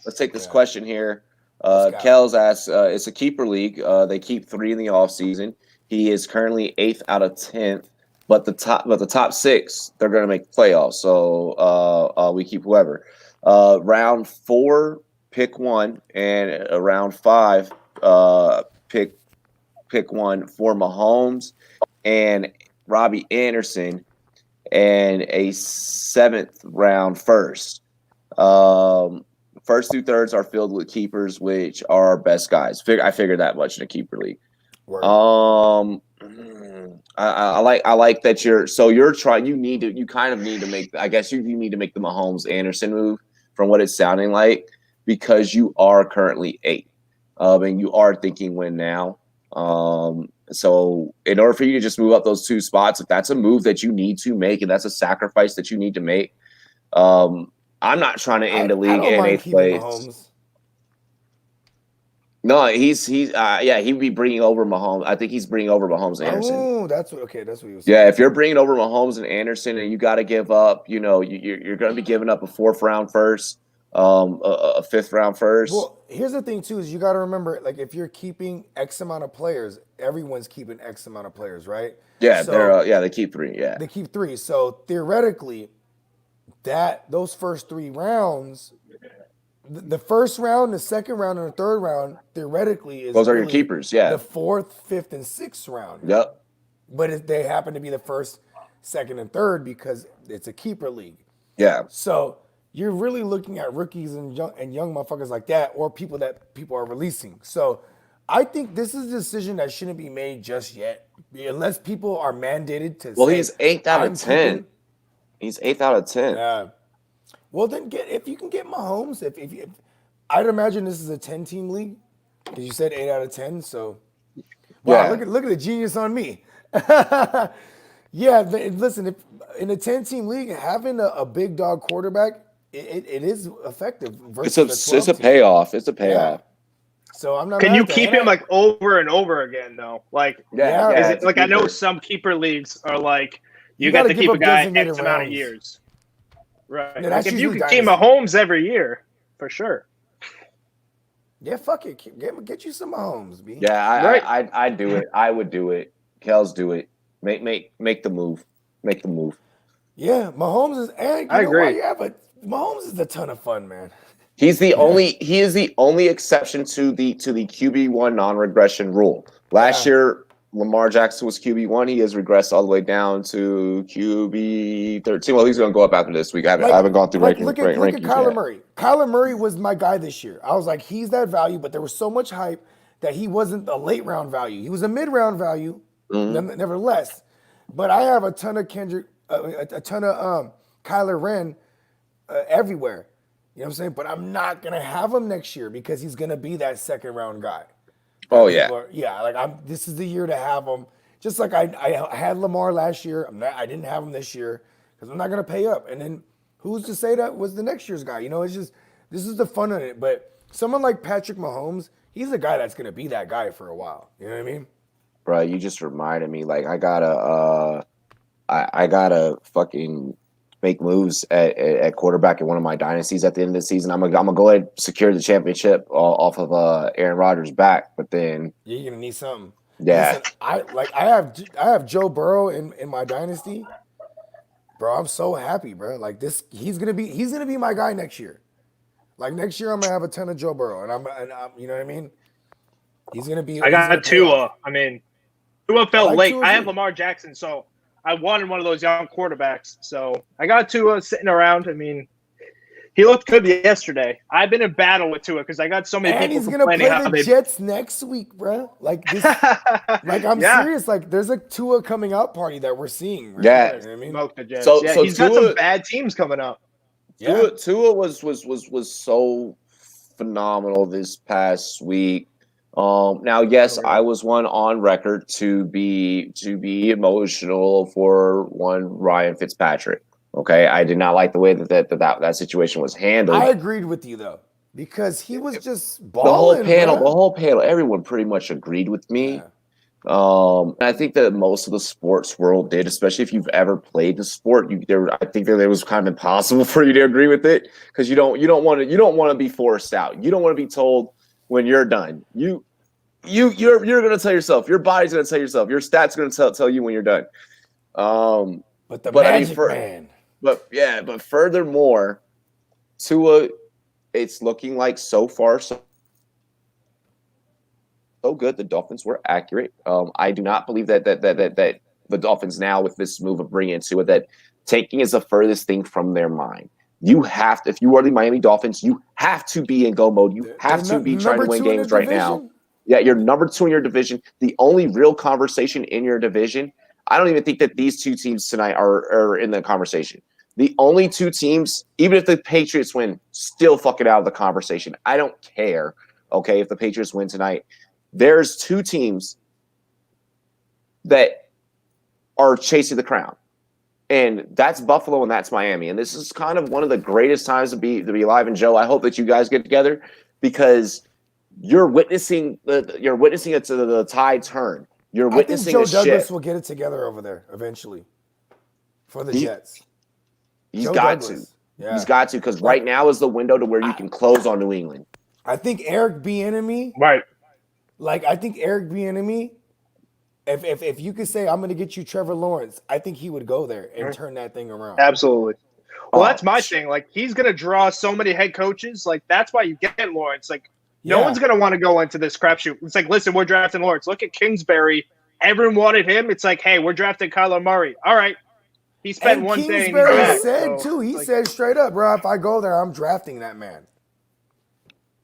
Let's take this question here. Kells asks, it's a keeper league. They keep 3 in the offseason. He is currently 8th out of 10th, but the top 6, they're going to make the playoffs. So we keep whoever. Round 4, pick 1, and round 5, pick 1 for Mahomes and Robbie Anderson, and a 7th round first. First through thirds are filled with keepers, which are our best guys. I figured that much in a keeper league. Word. I like that you're trying. You kind of need to make. I guess you need to make the Mahomes Anderson move from what it's sounding like, because you are currently 8, and you are thinking win now. So in order for you to just move up those 2 spots, if that's a move that you need to make and that's a sacrifice that you need to make, I'm not trying to end the league in 8th place. Mahomes. No, he'd be bringing over Mahomes. I think he's bringing over Mahomes and Anderson. Oh, that's what he was saying. Yeah, if you're bringing over Mahomes and Anderson, and you got to give up, you're going to be giving up a 4th round first, a 5th round first. Well, here's the thing too: is you got to remember, like, if you're keeping X amount of players, everyone's keeping X amount of players, right? Yeah, they keep 3. Yeah, they keep 3. So theoretically, those first 3 rounds, the first round, the second round, and the third round, theoretically, is those are your keepers. Yeah, the 4th, 5th, and 6th round. Yep. But they happen to be the 1st, 2nd, and 3rd because it's a keeper league. Yeah. So you're really looking at rookies and young motherfuckers like that, or people that people are releasing. So I think this is a decision that shouldn't be made just yet, unless people are mandated to. Well, he's 8th out of 10. He's 8th out of 10. Yeah. Well, then if you can get Mahomes, if I'd imagine this is a 10-team league, because you said 8 out of 10. So, wow, look at the genius on me. Yeah, listen, if in a 10-team league, having a big dog quarterback, it is effective. It's a payoff. It's a payoff. Yeah. So I'm not. Can you keep him like over and over again though? Like, I know some keeper leagues are like you got to keep a guy X amount of years. Right. Like if you can keep Mahomes every year, for sure. Yeah, fuck it. Get you some Mahomes, B. Yeah, I'd do it. I would do it. Kells, do it. Make the move. Make the move. Yeah, Mahomes is. And I agree. Yeah, but Mahomes is a ton of fun, man. He is the only exception to the QB1 non-regression rule. Last year, Lamar Jackson was QB1. He has regressed all the way down to QB13. Well, he's going to go up after this week. I haven't gone through rankings. Look at Kyler Murray. Kyler Murray was my guy this year. I was like, he's that value, but there was so much hype that he wasn't a late round value. He was a mid round value, nevertheless. But I have a ton of Kyler Wren everywhere. You know what I'm saying? But I'm not going to have him next year because he's going to be that second round guy. Oh yeah, Like this is the year to have him. Just like I had Lamar last year. I didn't have him this year because I'm not gonna pay up. And then who's to say that was the next year's guy? It's just this is the fun of it. But someone like Patrick Mahomes, he's a guy that's gonna be that guy for a while. You know what I mean? Bro, you just reminded me. Like I gotta fucking make moves at quarterback in one of my dynasties at the end of the season. I'm gonna go ahead and secure the championship off of Aaron Rodgers' back, but then you're gonna need something. Yeah, Listen, I have Joe Burrow in my dynasty, bro. I'm so happy, bro. Like this, he's gonna be my guy next year. Like next year, I'm gonna have a ton of Joe Burrow, and I'm you know what I mean. He's gonna be. I got Tua. I mean, Tua felt late. I have Lamar Jackson, so I wanted one of those young quarterbacks. So I got Tua sitting around. I mean, he looked good yesterday. I've been in battle with Tua because I got so many people he's gonna play the Jets next week, bro. Like this, like I'm serious. Like there's a Tua coming out party that we're seeing. Right? Yeah, you know what I mean, smoke the Jets. So he's got some bad teams coming up. Tua was so phenomenal this past week. Now, yes, I was one on record to be emotional for one Ryan Fitzpatrick. Okay, I did not like the way that situation was handled. I agreed with you though because he was just balling. The whole panel, everyone pretty much agreed with me. Yeah. And I think that most of the sports world did, especially if you've ever played the sport. I think that it was kind of impossible for you to agree with it because you don't want to be forced out. You don't want to be told when you're done. You're going to tell yourself. Your body's going to tell yourself. Your stats going to tell you when you're done. But the magic man. But furthermore, Tua, it's looking like so far so good. The Dolphins were accurate. I do not believe that the Dolphins now with this move of bringing Tua, that tanking is the furthest thing from their mind. You have to, if you are the Miami Dolphins, you have to be in go mode. You have to be trying to win games right now. Yeah, you're number 2 in your division. The only real conversation in your division, I don't even think that these two teams tonight are in the conversation. The only two teams, even if the Patriots win, still fucking out of the conversation. I don't care, okay, if the Patriots win tonight. There's two teams that are chasing the crown, and that's Buffalo and that's Miami. And this is kind of one of the greatest times to be alive. And Joe, I hope that you guys get together because you're witnessing it to the tide turn. You're witnessing I think Joe Douglas will get it together over there eventually for the Jets. He's got to. Yeah. He's got to because right now is the window to where you can close on New England. I think Eric Bieniemy, right? Like I think Eric Bieniemy, if you could say I'm going to get you Trevor Lawrence, I think he would go there and turn that thing around. Absolutely. Well, that's my thing. Like he's going to draw so many head coaches. Like that's why you get Lawrence. Like no one's going to want to go into this crapshoot. It's like, listen, we're drafting Lawrence. Look at Kingsbury. Everyone wanted him. It's like, hey, we're drafting Kyler Murray. All right. He spent one day. Kingsbury said too. He said straight up, bro, if I go there, I'm drafting that man.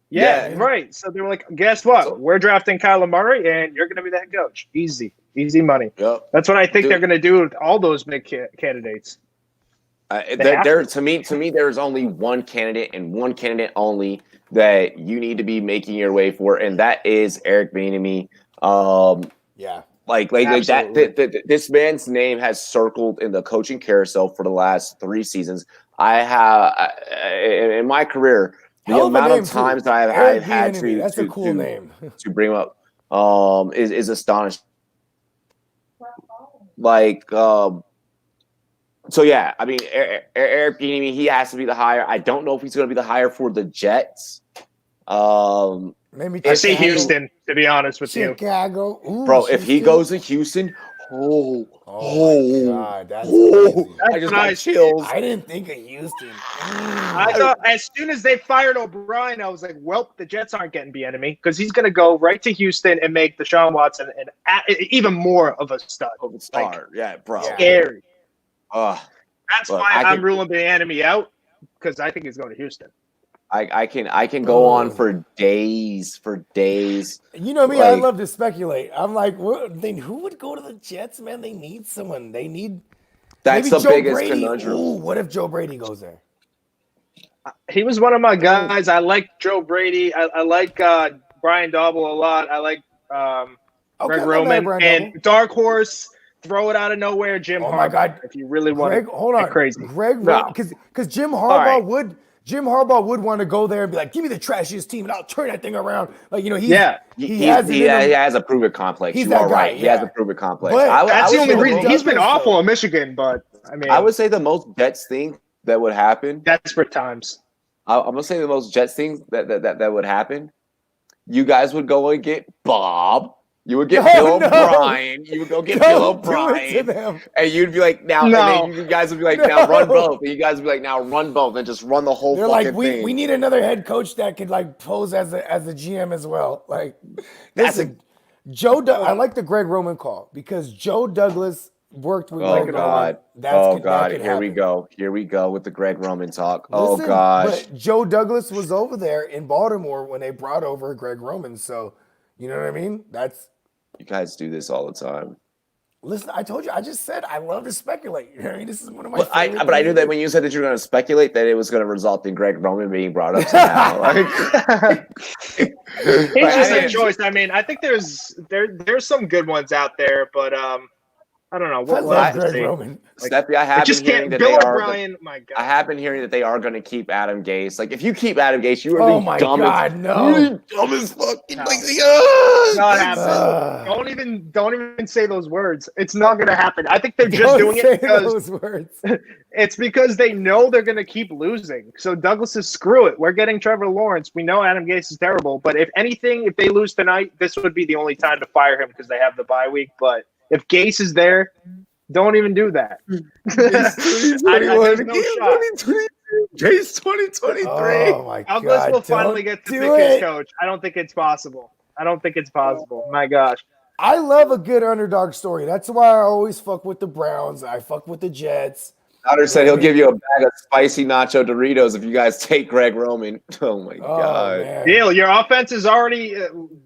Yeah, right. So they were like, guess what? We're drafting Kyler Murray, and you're going to be the head coach. Easy money. Yep. That's what I think they're going to do with all those big candidates. To me, there's only one candidate and one candidate only that you need to be making your way for, and that is Eric Bieniemy. Like that. This man's name has circled in the coaching carousel for the last 3 seasons. I have in my career. The amount of times that I've had to that's a cool name to bring up is astonishing. Like so yeah, I mean Eric Bieniemy, he has to be the hire. I don't know if he's going to be the hire for the Jets. Maybe I say Houston, to be honest with Chicago. you, bro. If he goes to Houston. God, that's crazy. I just got chills. I didn't think of Houston. I thought as soon as they fired O'Brien, I was like, well, the Jets aren't getting Bieniemy because he's going to go right to Houston and make Deshaun Watson even more of a stud. Of a star. Like, yeah, bro. Scary. That's why I'm ruling Bieniemy out because I think he's going to Houston. I can go on for days. You know me, I love to speculate. I'm like, who would go to the Jets, man? They need someone. That's the biggest conundrum. Ooh, what if Joe Brady goes there? He was one of my guys. I like Joe Brady. I like Brian Daboll a lot. I like Greg Roman, and dark horse, throw it out of nowhere, Jim Harbaugh. My God! If you really want to get crazy, because Jim Harbaugh would want to go there and be like, "Give me the trashiest team, and I'll turn that thing around." Like he has a prove it complex. He's you that are guy, right. He has a prove it complex. But that's the only reason. He's been awful in Michigan, but I mean, I would say the most Jets thing that would happen. Desperate times. I'm gonna say the most Jets thing that would happen. You guys would go and get Bob. You would get Bill O'Brien. You would go get Bill O'Brien. And you'd be like, and then you guys would be like, now run both. And you guys would be like, now run both and just run the whole fucking thing. We need another head coach that could pose as a GM as well. Like, I like the Greg Roman call because Joe Douglas worked with Greg Roman. Here we go with the Greg Roman talk. But Joe Douglas was over there in Baltimore when they brought over Greg Roman. So, you know what I mean? You guys do this all the time. Listen, I told you. I just said I love to speculate. You know what I mean? This is one of my favorite but I knew that when you said that you were going to speculate, that it was going to result in Greg Roman being brought up somehow. It's just a choice. I mean, I think there's some good ones out there, but I don't know. I love Greg Roman. Steffi, I have been hearing that Bill O'Brien, my God. I have been hearing that they are going to keep Adam Gase. Like, if you keep Adam Gase, you are dumb as fucking. Not happening. Don't even say those words. It's not going to happen. I think they're just doing it because it's because they know they're going to keep losing. So Douglas is screw it. We're getting Trevor Lawrence. We know Adam Gase is terrible, but if they lose tonight, this would be the only time to fire him because they have the bye week. But if Gase is there, don't even do that. There's no shot. Gase 2023. Oh my God! Douglas will finally get to pick his coach. I don't think it's possible. My gosh. I love a good underdog story. That's why I always fuck with the Browns. I fuck with the Jets. Otter said he'll give you a bag of spicy nacho Doritos if you guys take Greg Roman. Oh my God. Neil, your offense is already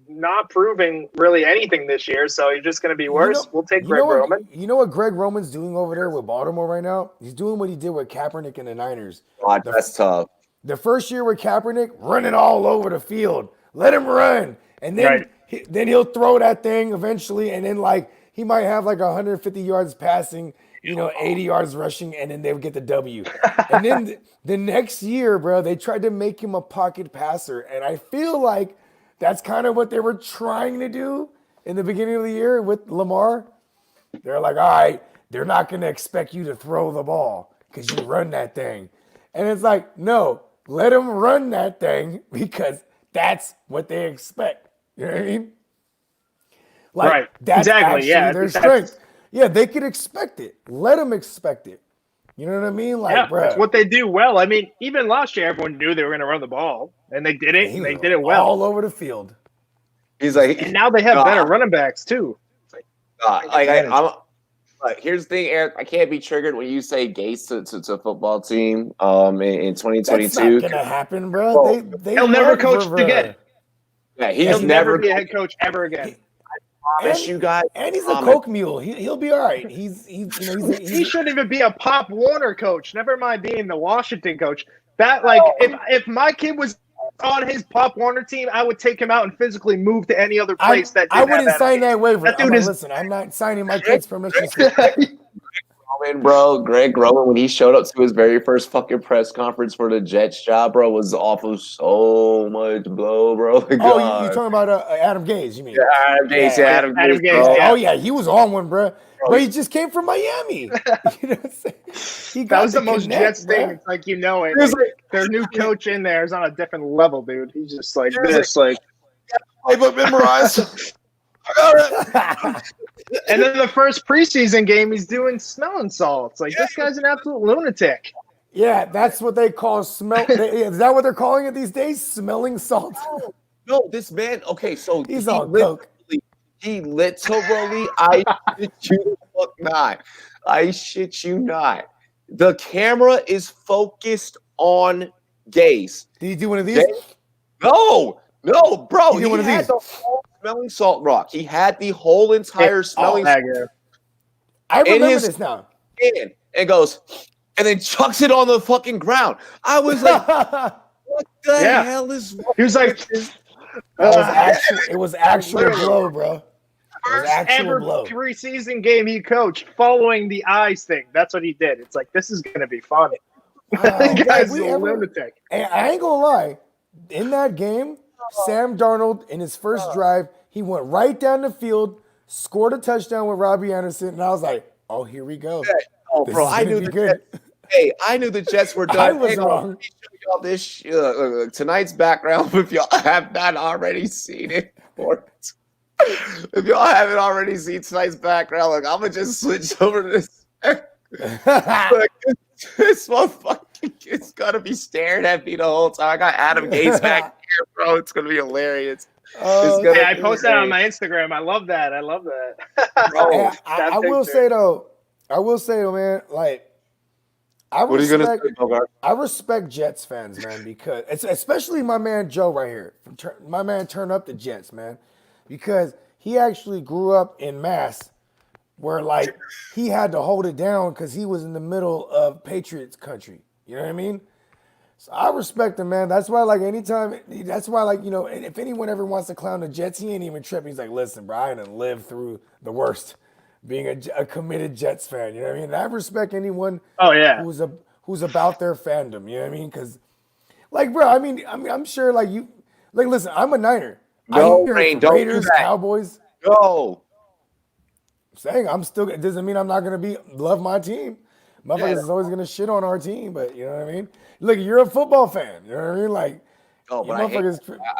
not proving really anything this year, so you're just going to be worse. We'll take Greg Roman. You know what Greg Roman's doing over there with Baltimore right now? He's doing what he did with Kaepernick and the Niners. God, that's tough. The first year with Kaepernick, running all over the field. Let him run. And then then he'll throw that thing eventually, and then he might have 150 yards passing, 80 yards rushing, and then they would get the W. And then the next year, bro, they tried to make him a pocket passer, and I feel like that's kind of what they were trying to do in the beginning of the year with Lamar. They're like, all right, they're not going to expect you to throw the ball because you run that thing. And it's like, no, let them run that thing because that's what they expect. You know what I mean? That's exactly. Yeah, their strength. Yeah, they could expect it. Let them expect it. You know what I mean? That's what they do well. I mean, even last year, everyone knew they were going to run the ball, and they did it. They did it well, all over the field. He's like, and now they have better running backs too. Here's the thing, Eric. I can't be triggered when you say Gase to a football team in 2022. That's not gonna happen, bro. He'll never coach again. Yeah, he'll never be a head coach ever again. You guys, and he's a coke mule. He'll be all right. He shouldn't even be a Pop Warner coach. Never mind being the Washington coach. That if my kid was on his Pop Warner team, I would take him out and physically move to any other place I wouldn't sign that waiver. Listen, I'm not signing my kid's permission slip. Greg Roman, when he showed up to his very first fucking press conference for the Jets job, bro, was off of so much blow, bro. You're talking about Adam Gase, you mean? Yeah, Adam Gase. Yeah. Oh, yeah, he was on one, bro. But he just came from Miami. You know what I'm saying? That was the most Jets thing. It's like, it. Their new coach in there is on a different level, dude. He's just like this, playbook memorized. And then the first preseason game, he's doing smelling salts. This guy's an absolute lunatic. Yeah, that's what they call smell. Is that what they're calling it these days? Smelling salt? No, this man. Okay, so he's on coke. He literally, I shit you fuck not. I shit you not. The camera is focused on Gase. Did he do one of these? No, bro. He did one of these. The whole smelling salt rock. He had the whole entire smelling salt. I remember this now. And goes, and then chucks it on the fucking ground. I was like, what the hell is? He was like, It was actual blow, bro. First ever preseason game he coached following the eyes thing. That's what he did. It's like, this is going to be fun. The guy's a lunatic. And I ain't going to lie. In that game, Sam Darnold, in his first drive, he went right down the field, scored a touchdown with Robbie Anderson, and I was like, oh, here we go. Oh, bro, I knew the Jets were done. I was wrong. Let me show y'all this tonight's background if y'all have not already seen it. If y'all haven't already seen tonight's background, like, I'm going to just switch over to this. This motherfucker is going to be staring at me the whole time. I got Adam Gates back here, bro. It's going to be hilarious. I posted that on my Instagram. I love that. Bro, I will say, though, man, like, I respect Jets fans, man, because it's especially my man Joe right here. My man Turn Up the Jets, man, because he actually grew up in Mass, where like he had to hold it down because he was in the middle of Patriots country. You know what I mean? So I respect him, man. That's why, like, if anyone ever wants to clown the Jets, he ain't even tripping. He's like, listen, bro, I didn't live through the worst. Being a committed Jets fan, you know what I mean? And I respect anyone who's about their fandom, you know what I mean? Because, like, bro, I mean, I'm sure, like, you, like, listen, I'm a Niner. No, Rain, don't Raiders, do that. Cowboys. No. I'm saying it doesn't mean I'm not going to love my team. Motherfuckers is always going to shit on our team, but you know what I mean? Look, you're a football fan, you know what I mean? Like, oh, but I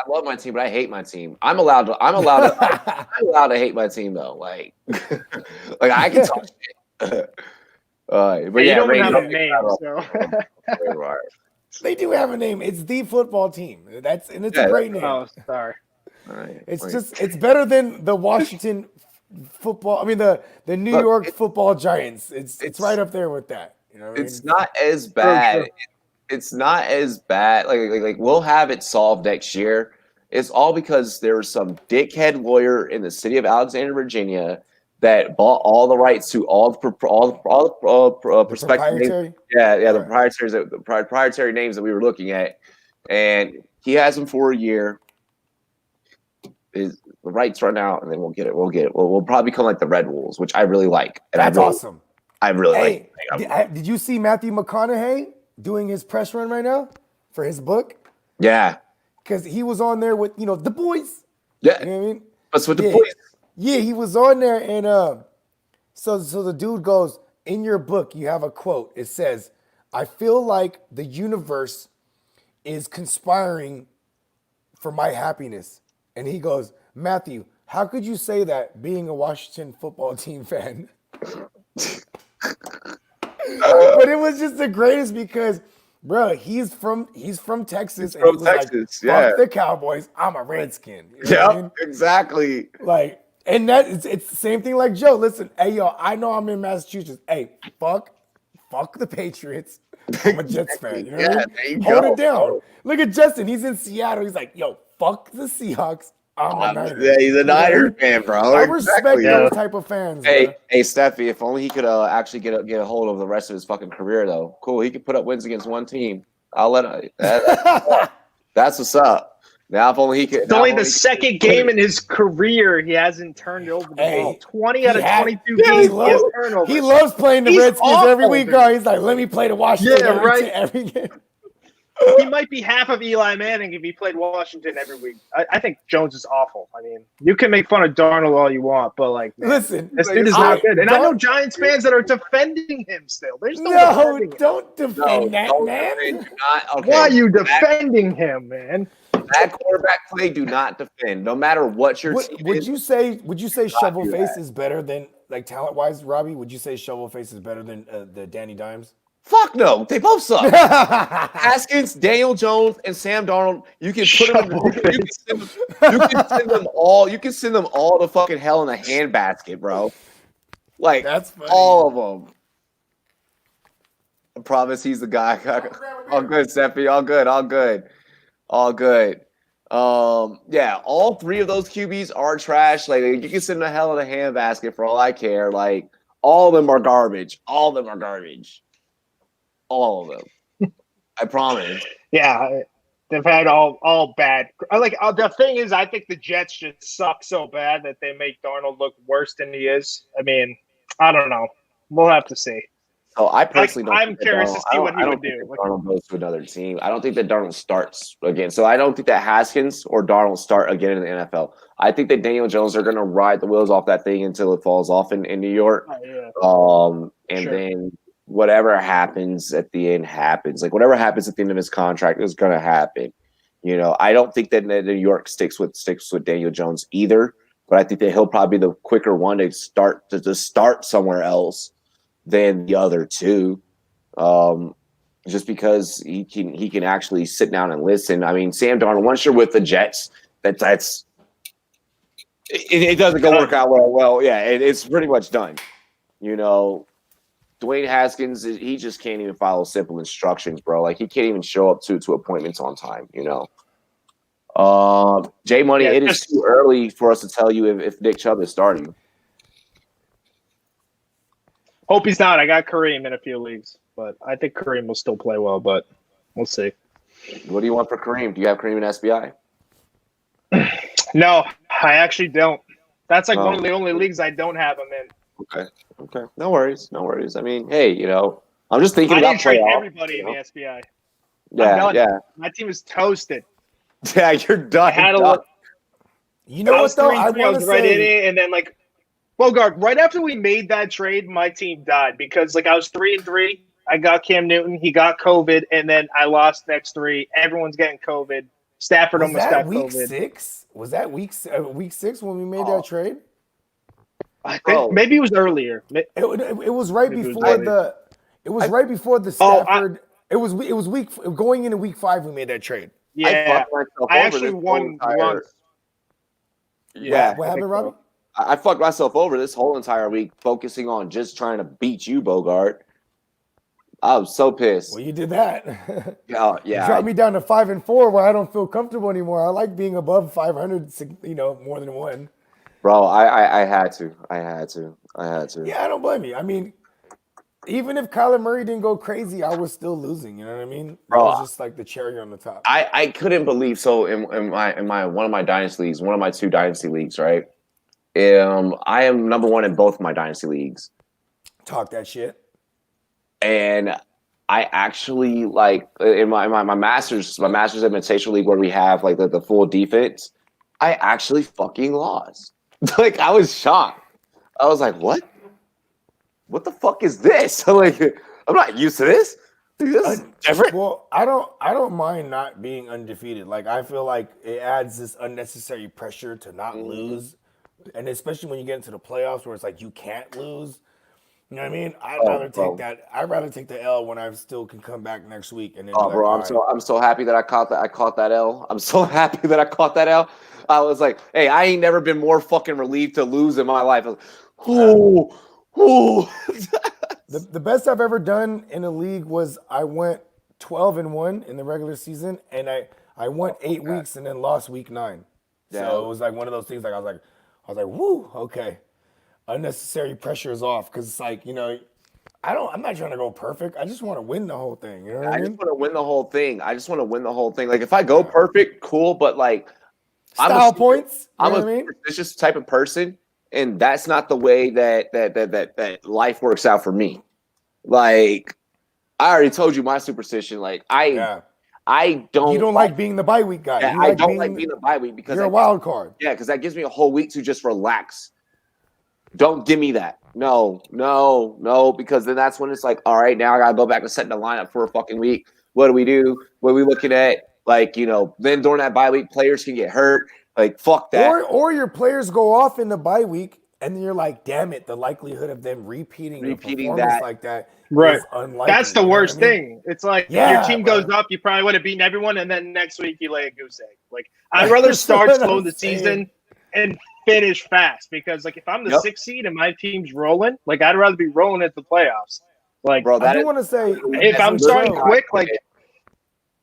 love my team, but I hate my team. I'm allowed to hate my team though. Like, like I can talk shit. But you don't have a name, so they do have a name. It's the football team. It's a great name. Oh, sorry. Right, it's better than the Washington football. I mean the New York Football Giants. It's right up there with that. You know what it's not as bad. It's not as bad. Like we'll have it solved next year. It's all because there was some dickhead lawyer in the city of Alexandria, Virginia, that bought all the rights to all the prospective names. The proprietary names that we were looking at, and he has them for a year. The rights run out, and then we'll get it. We'll probably become like the Red Wolves, which I really like. And that's awesome. I really like. Did you see Matthew McConaughey doing his press run right now for his book? Yeah. Because he was on there with, the boys. Yeah. You know what I mean? That's with the boys. Yeah, he was on there, and so the dude goes, in your book, you have a quote. It says, I feel like the universe is conspiring for my happiness. And he goes, Matthew, how could you say that being a Washington football team fan? But it was just the greatest because, bro, he's from Texas. He's from Texas, like, fuck the Cowboys. I'm a Redskin. You know yeah, what I mean? exactly. Like, and it's the same thing like Joe. Listen, hey, yo, I know I'm in Massachusetts. Hey, fuck the Patriots. I'm a Jets fan. You know what I mean? Hold it down. Look at Justin. He's in Seattle. He's like, yo, fuck the Seahawks. I'm a Niner. Yeah, he's a Niner fan, bro. I respect those type of fans. Hey, Steffi, if only he could actually get a hold of the rest of his fucking career, though. Cool, he could put up wins against one team. I'll let him. That's what's up. Now, if only he could. It's only the second game in his career he hasn't turned over the ball. 20 out of 22 games he has turnovers. He loves playing the Redskins every week, bro. He's like, let me play the Washington every game. He might be half of Eli Manning if he played Washington every week. I think Jones is awful. I mean, you can make fun of Darnold all you want, but like, man, listen, this dude is not good. And I know Giants fans that are defending him still. Don't defend that man. Why are you defending him, man? That quarterback play, do not defend, no matter what your team would you say Shovel Face is better than, like, talent wise, Robbie? Would you say Shovel Face is better than the Danny Dimes? Fuck no, they both suck. Haskins, Daniel Jones, and Sam Darnold. You can put them. You can send them all. You can send them all to fucking hell in a handbasket, bro. Like, that's funny. All of them. I promise he's the guy. All good, Steffi. All good. Yeah, all three of those QBs are trash. Like, you can send them to hell in a handbasket for all I care. Like, all of them are garbage. All of them. I promise. Yeah. They've had all bad. The thing is, I think the Jets just suck so bad that they make Darnold look worse than he is. I mean, I don't know. We'll have to see. So I personally don't. I'm curious to see what he would do. Darnold goes to another team. I don't think that Darnold starts again. So I don't think that Haskins or Darnold start again in the NFL. I think that Daniel Jones are going to ride the wheels off that thing until it falls off in New York. Then whatever happens at the end happens. Like whatever happens at the end of his contract is going to happen. You know, I don't think that New York sticks with Daniel Jones either. But I think that he'll probably be the quicker one to start somewhere else than the other two, just because he can actually sit down and listen. I mean, Sam Darnold, once you're with the Jets, it doesn't go work out well. Yeah, it's pretty much done. You know, Dwayne Haskins, he just can't even follow simple instructions, bro. Like he can't even show up to appointments on time. You know, J Money, it is too early for us to tell you if Nick Chubb is starting. Hope he's not. I got Kareem in a few leagues, but I think Kareem will still play well, but we'll see. What do you want for Kareem? Do you have Kareem in SBI? No, I actually don't. That's like one of the only leagues I don't have him in. Okay. No worries. I mean, hey, you know, I'm just thinking about trade everybody in the SBI. Yeah. My team is toasted. Yeah, you're done. I had a look. You know what, though? I was right in it, and then like, Bogart, right after we made that trade, my team died because like I was 3-3. I got Cam Newton. He got COVID, and then I lost next 3. Everyone's getting COVID. Stafford almost got COVID. 6? Was that week 6 when we made that trade? I think maybe it was earlier. It was right before the. It was right before the Stafford. It was week going into week 5. We made that trade. Yeah, I actually won once. Yeah, what happened, Robbie? I fucked myself over this whole entire week focusing on just trying to beat you, Bogart. I was so pissed. Well, you did that. Yeah. You dropped me down to 5-4 where I don't feel comfortable anymore. I like being above 500, more than one. Bro, I had to. Yeah, I don't blame you. I mean, even if Kyler Murray didn't go crazy, I was still losing. You know what I mean? Bro, it was just like the cherry on the top. I couldn't believe so in my one of my dynasty leagues, one of my 2 dynasty leagues, right? I am number 1 in both my dynasty leagues. Talk that shit. And I actually like in my Masters Invitational League where we have like the full defense, I actually fucking lost. Like I was shocked. I was like, what? What the fuck is this? I'm not used to this. This is different. Well, I don't mind not being undefeated. Like I feel like it adds this unnecessary pressure to not lose. And especially when you get into the playoffs where it's like you can't lose. You know what I mean? I'd rather take the L when I still can come back next week. And then I'm so happy that I caught that L. I'm so happy that I caught that L. I was like, hey, I ain't never been more fucking relieved to lose in my life. The best I've ever done in a league was I went 12-1 in the regular season, and I went 8 weeks and then lost week 9. Yeah. So it was like one of those things. Like I was like, woo, okay. Unnecessary pressure is off because it's like, I'm not trying to go perfect. I just want to win the whole thing. You know what I mean? I just want to win the whole thing. Like if I go perfect, cool, but like style points. I'm a superstitious type of person, and that's not the way that life works out for me. Like I already told you my superstition. Like I don't. You don't like being the bye week guy. Yeah, I don't like being the bye week because you're a wild card. Yeah, because that gives me a whole week to just relax. Don't give me that. No, because then that's when it's like, all right, now I gotta go back and set the lineup for a fucking week. What do we do? What are we looking at? Like, then during that bye week, players can get hurt. Like, fuck that. Or your players go off in the bye week, and then you're like, damn it, the likelihood of them repeating a performance like that is unlikely. That's the worst thing. It's like your team goes up, you probably would have beaten everyone, and then next week you lay a goose egg. Like, I'd rather start slow in the season and finish fast because, like, if I'm the 6th seed and my team's rolling, like, I'd rather be rolling at the playoffs. Like, bro, I do want to say, if I'm starting quick, like,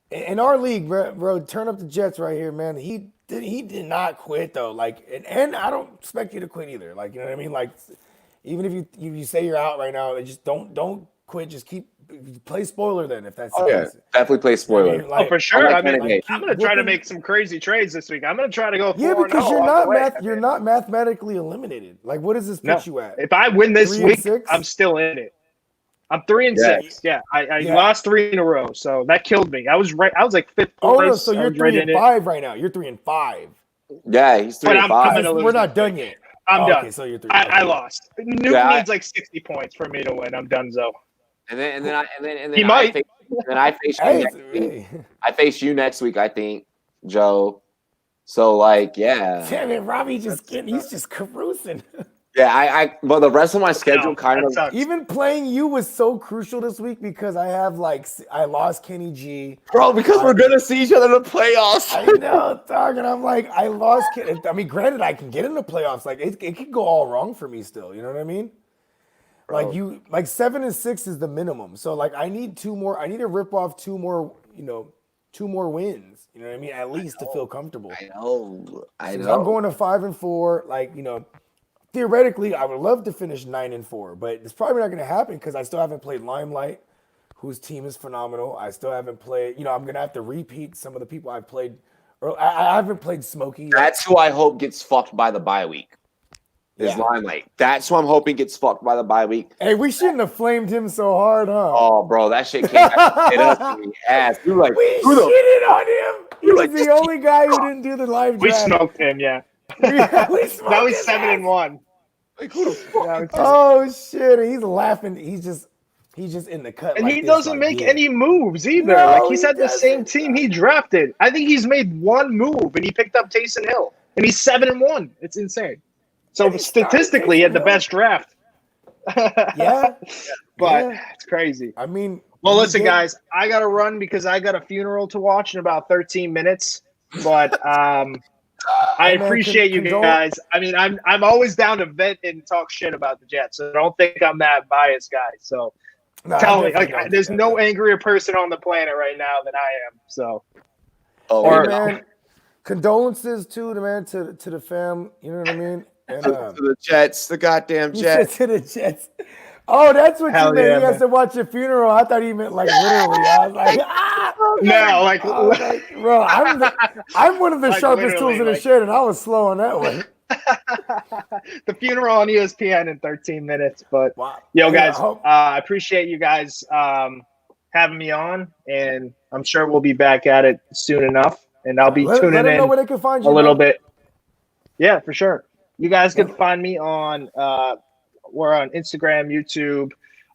in our league, bro, turn up the Jets right here, man. He did not quit though. Like, and I don't expect you to quit either. Like, you know what I mean? Like, even if you say you're out right now, just don't quit. Just keep play spoiler then if that's the case. Definitely play spoiler. I mean, like, for sure. I'm going to try to make some crazy trades this week. I'm going to try to go 4-0. Yeah, because you're not mathematically eliminated. Like, what does this put you at? If I win this week, 3-6? I'm still in it. I'm 3-6. Yeah, I lost 3 in a row, so that killed me. I was right. I was like 5th. Oh no, so you're 3-5 right now. You're 3-5. Yeah, he's 3-5. We're not done yet. I'm done. Okay, so you're 3. I lost. Newton needs like 60 points for me to win. I'm done, so. And then he might. I face you next week. I face you next week, I think, Joe. So like, yeah. Damn it, Robbie he's just cruising. Yeah, but the rest of my schedule kind of sucks. Even playing you was so crucial this week because I lost Kenny G. Bro, because we're gonna see each other in the playoffs. I know, dog, and I'm like, I lost Kenny. I mean, granted, I can get in the playoffs. Like it could go all wrong for me still. You know what I mean? Bro. Like 7-6 is the minimum. So like I need 2 more. I need to rip off 2 more. 2 more wins. You know what I mean? At least to feel comfortable. I know. I'm going to 5-4. Like theoretically, I would love to finish 9-4, but it's probably not going to happen because I still haven't played Limelight, whose team is phenomenal. I still haven't played. I'm going to have to repeat some of the people I've played. I haven't played Smokey yet. That's who I hope gets fucked by the bye week. Is Limelight. That's who I'm hoping gets fucked by the bye week. Hey, we shouldn't have flamed him so hard, huh? Oh, bro, that shit came back hit us in the ass. We were like, we shitted on him. He was the only guy who didn't do the live draft. We smoked him, yeah. Now he's 7-1. Like, who the fuck? Oh shit! He's laughing. He's just in the cut. And he doesn't make any moves either. No, he's had the same team he drafted. I think he's made 1 move, and he picked up Taysom Hill, and he's 7-1. It's insane. So statistically, he had the best draft. Yeah, but it's crazy. I mean, well, listen, guys, I gotta run because I got a funeral to watch in about 13 minutes. But I appreciate you guys. I mean, I'm always down to vent and talk shit about the Jets, so don't think I'm that biased guy. So tell me, there's no angrier person on the planet right now than I am. So, man, condolences to the fam. You know what I mean? And, to the Jets, the goddamn Jets. To the Jets. Oh, that's what you meant. Yeah, he has to watch your funeral. I thought he meant like literally. I was like, bro, I'm one of the sharpest tools in the shed, and I was slow on that one. The funeral on ESPN in 13 minutes. But yo, guys, I appreciate you guys having me on, and I'm sure we'll be back at it soon enough. And I'll be tuning in know where they can find you a little bit. Yeah, for sure. You guys can find me on we're on Instagram, YouTube.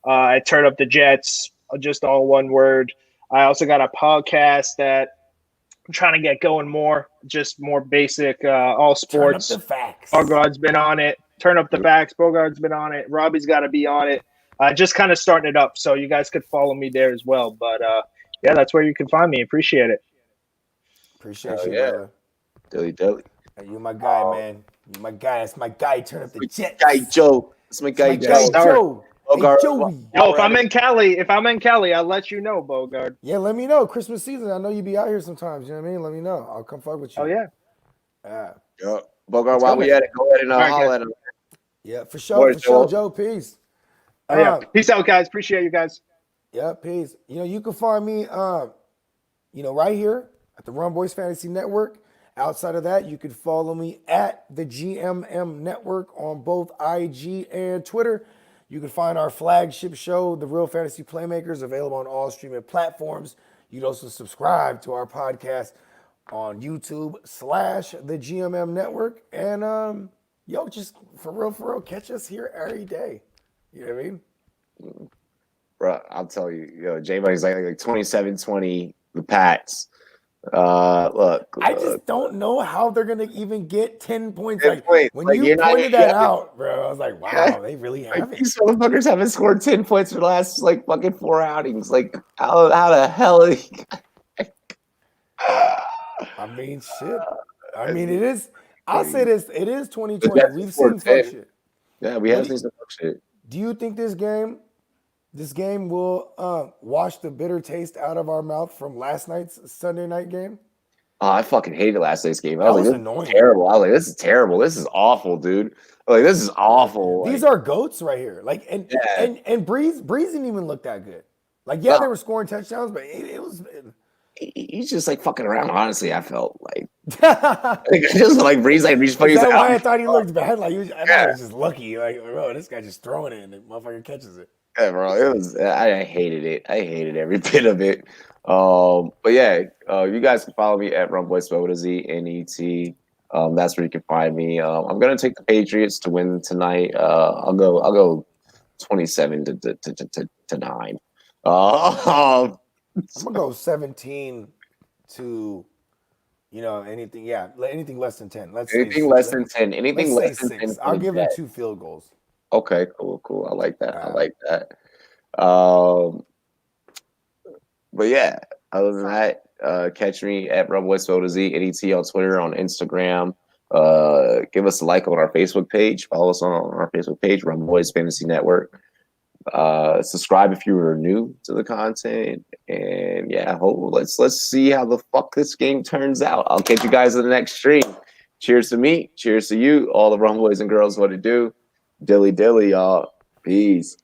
I Turn Up the Jets, just all one word. I also got a podcast that I'm trying to get going more, just more basic, all sports. Turn Up the Facts. Bogart's been on it. Turn Up the Facts. Bogart's been on it. Robbie's got to be on it. Just kind of starting it up, so you guys could follow me there as well. But yeah, that's where you can find me. Appreciate it. Appreciate you, brother. Dilly. Hey, you my guy, man. You my guy. That's my guy. Turn Up the Jets. Guy Joe. That's my guy Joe. Hey, Joey. Yo, if I'm in Cali, I'll let you know, Bogart. Yeah, let me know. Christmas season. I know you be out here sometimes. You know what I mean? Let me know. I'll come fuck with you. Oh yeah. Yeah. Bogart, while we at it, go ahead and holler at him. Yeah, for sure. Joe. Peace. Oh, yeah. Peace out, guys. Appreciate you guys. Yeah, peace. You can find me right here at the Rumboyz Fantasy Network. Outside of that, you can follow me at the GMM Network on both IG and Twitter. You can find our flagship show, The Real Fantasy Playmakers, available on all streaming platforms. You'd also subscribe to our podcast on YouTube / the GMM Network. And, just for real, catch us here every day. You know what I mean? Bro, I'll tell you, J-Money's like 27-20, the Pats. Look, I just don't know how they're gonna even get 10 points. When you pointed that out, bro, I was like, wow, they really have it. These motherfuckers haven't scored 10 points for the last fucking 4 outings. Like, how the hell? I mean, shit. I mean, it is. I'll say this: it is 2020. We've seen fuck shit. Yeah, we have seen some fuck shit. Do you think this game will wash the bitter taste out of our mouth from last night's Sunday night game? Oh, I fucking hated last night's game. I was like, this annoying. Is terrible. I was like, this is terrible. This is awful, dude. Like, this is awful. These are goats right here. And Breeze didn't even look that good. Like, yeah, they were scoring touchdowns, but it was. He's just like fucking around. Honestly, I felt like just like Breeze, like reached. Is that why I thought he looked bad? Like I thought he was just lucky. Like, bro, this guy just throwing it and the motherfucker catches it. Yeah, bro, it was. I hated it. I hated every bit of it. But yeah, you guys can follow me at Rumboyz NET. That's where you can find me. I'm gonna take the Patriots to win tonight. I'll go 27 to 9. I'm gonna go 17 to, anything. Yeah, anything less than 10. Anything less than 10. Anything less than 10. I'll give them 2 field goals. Okay, cool. I like that. I like that. But yeah, other than that, catch me at Rumboyz NET on Twitter, on Instagram. Give us a like on our Facebook page. Follow us on our Facebook page, Rumboyz Fantasy Network. Subscribe if you are new to the content, and yeah, let's see how the fuck this game turns out. I'll catch you guys in the next stream. Cheers to me, cheers to you, all the Rumboys and girls. What to do? Dilly, y'all. Peace.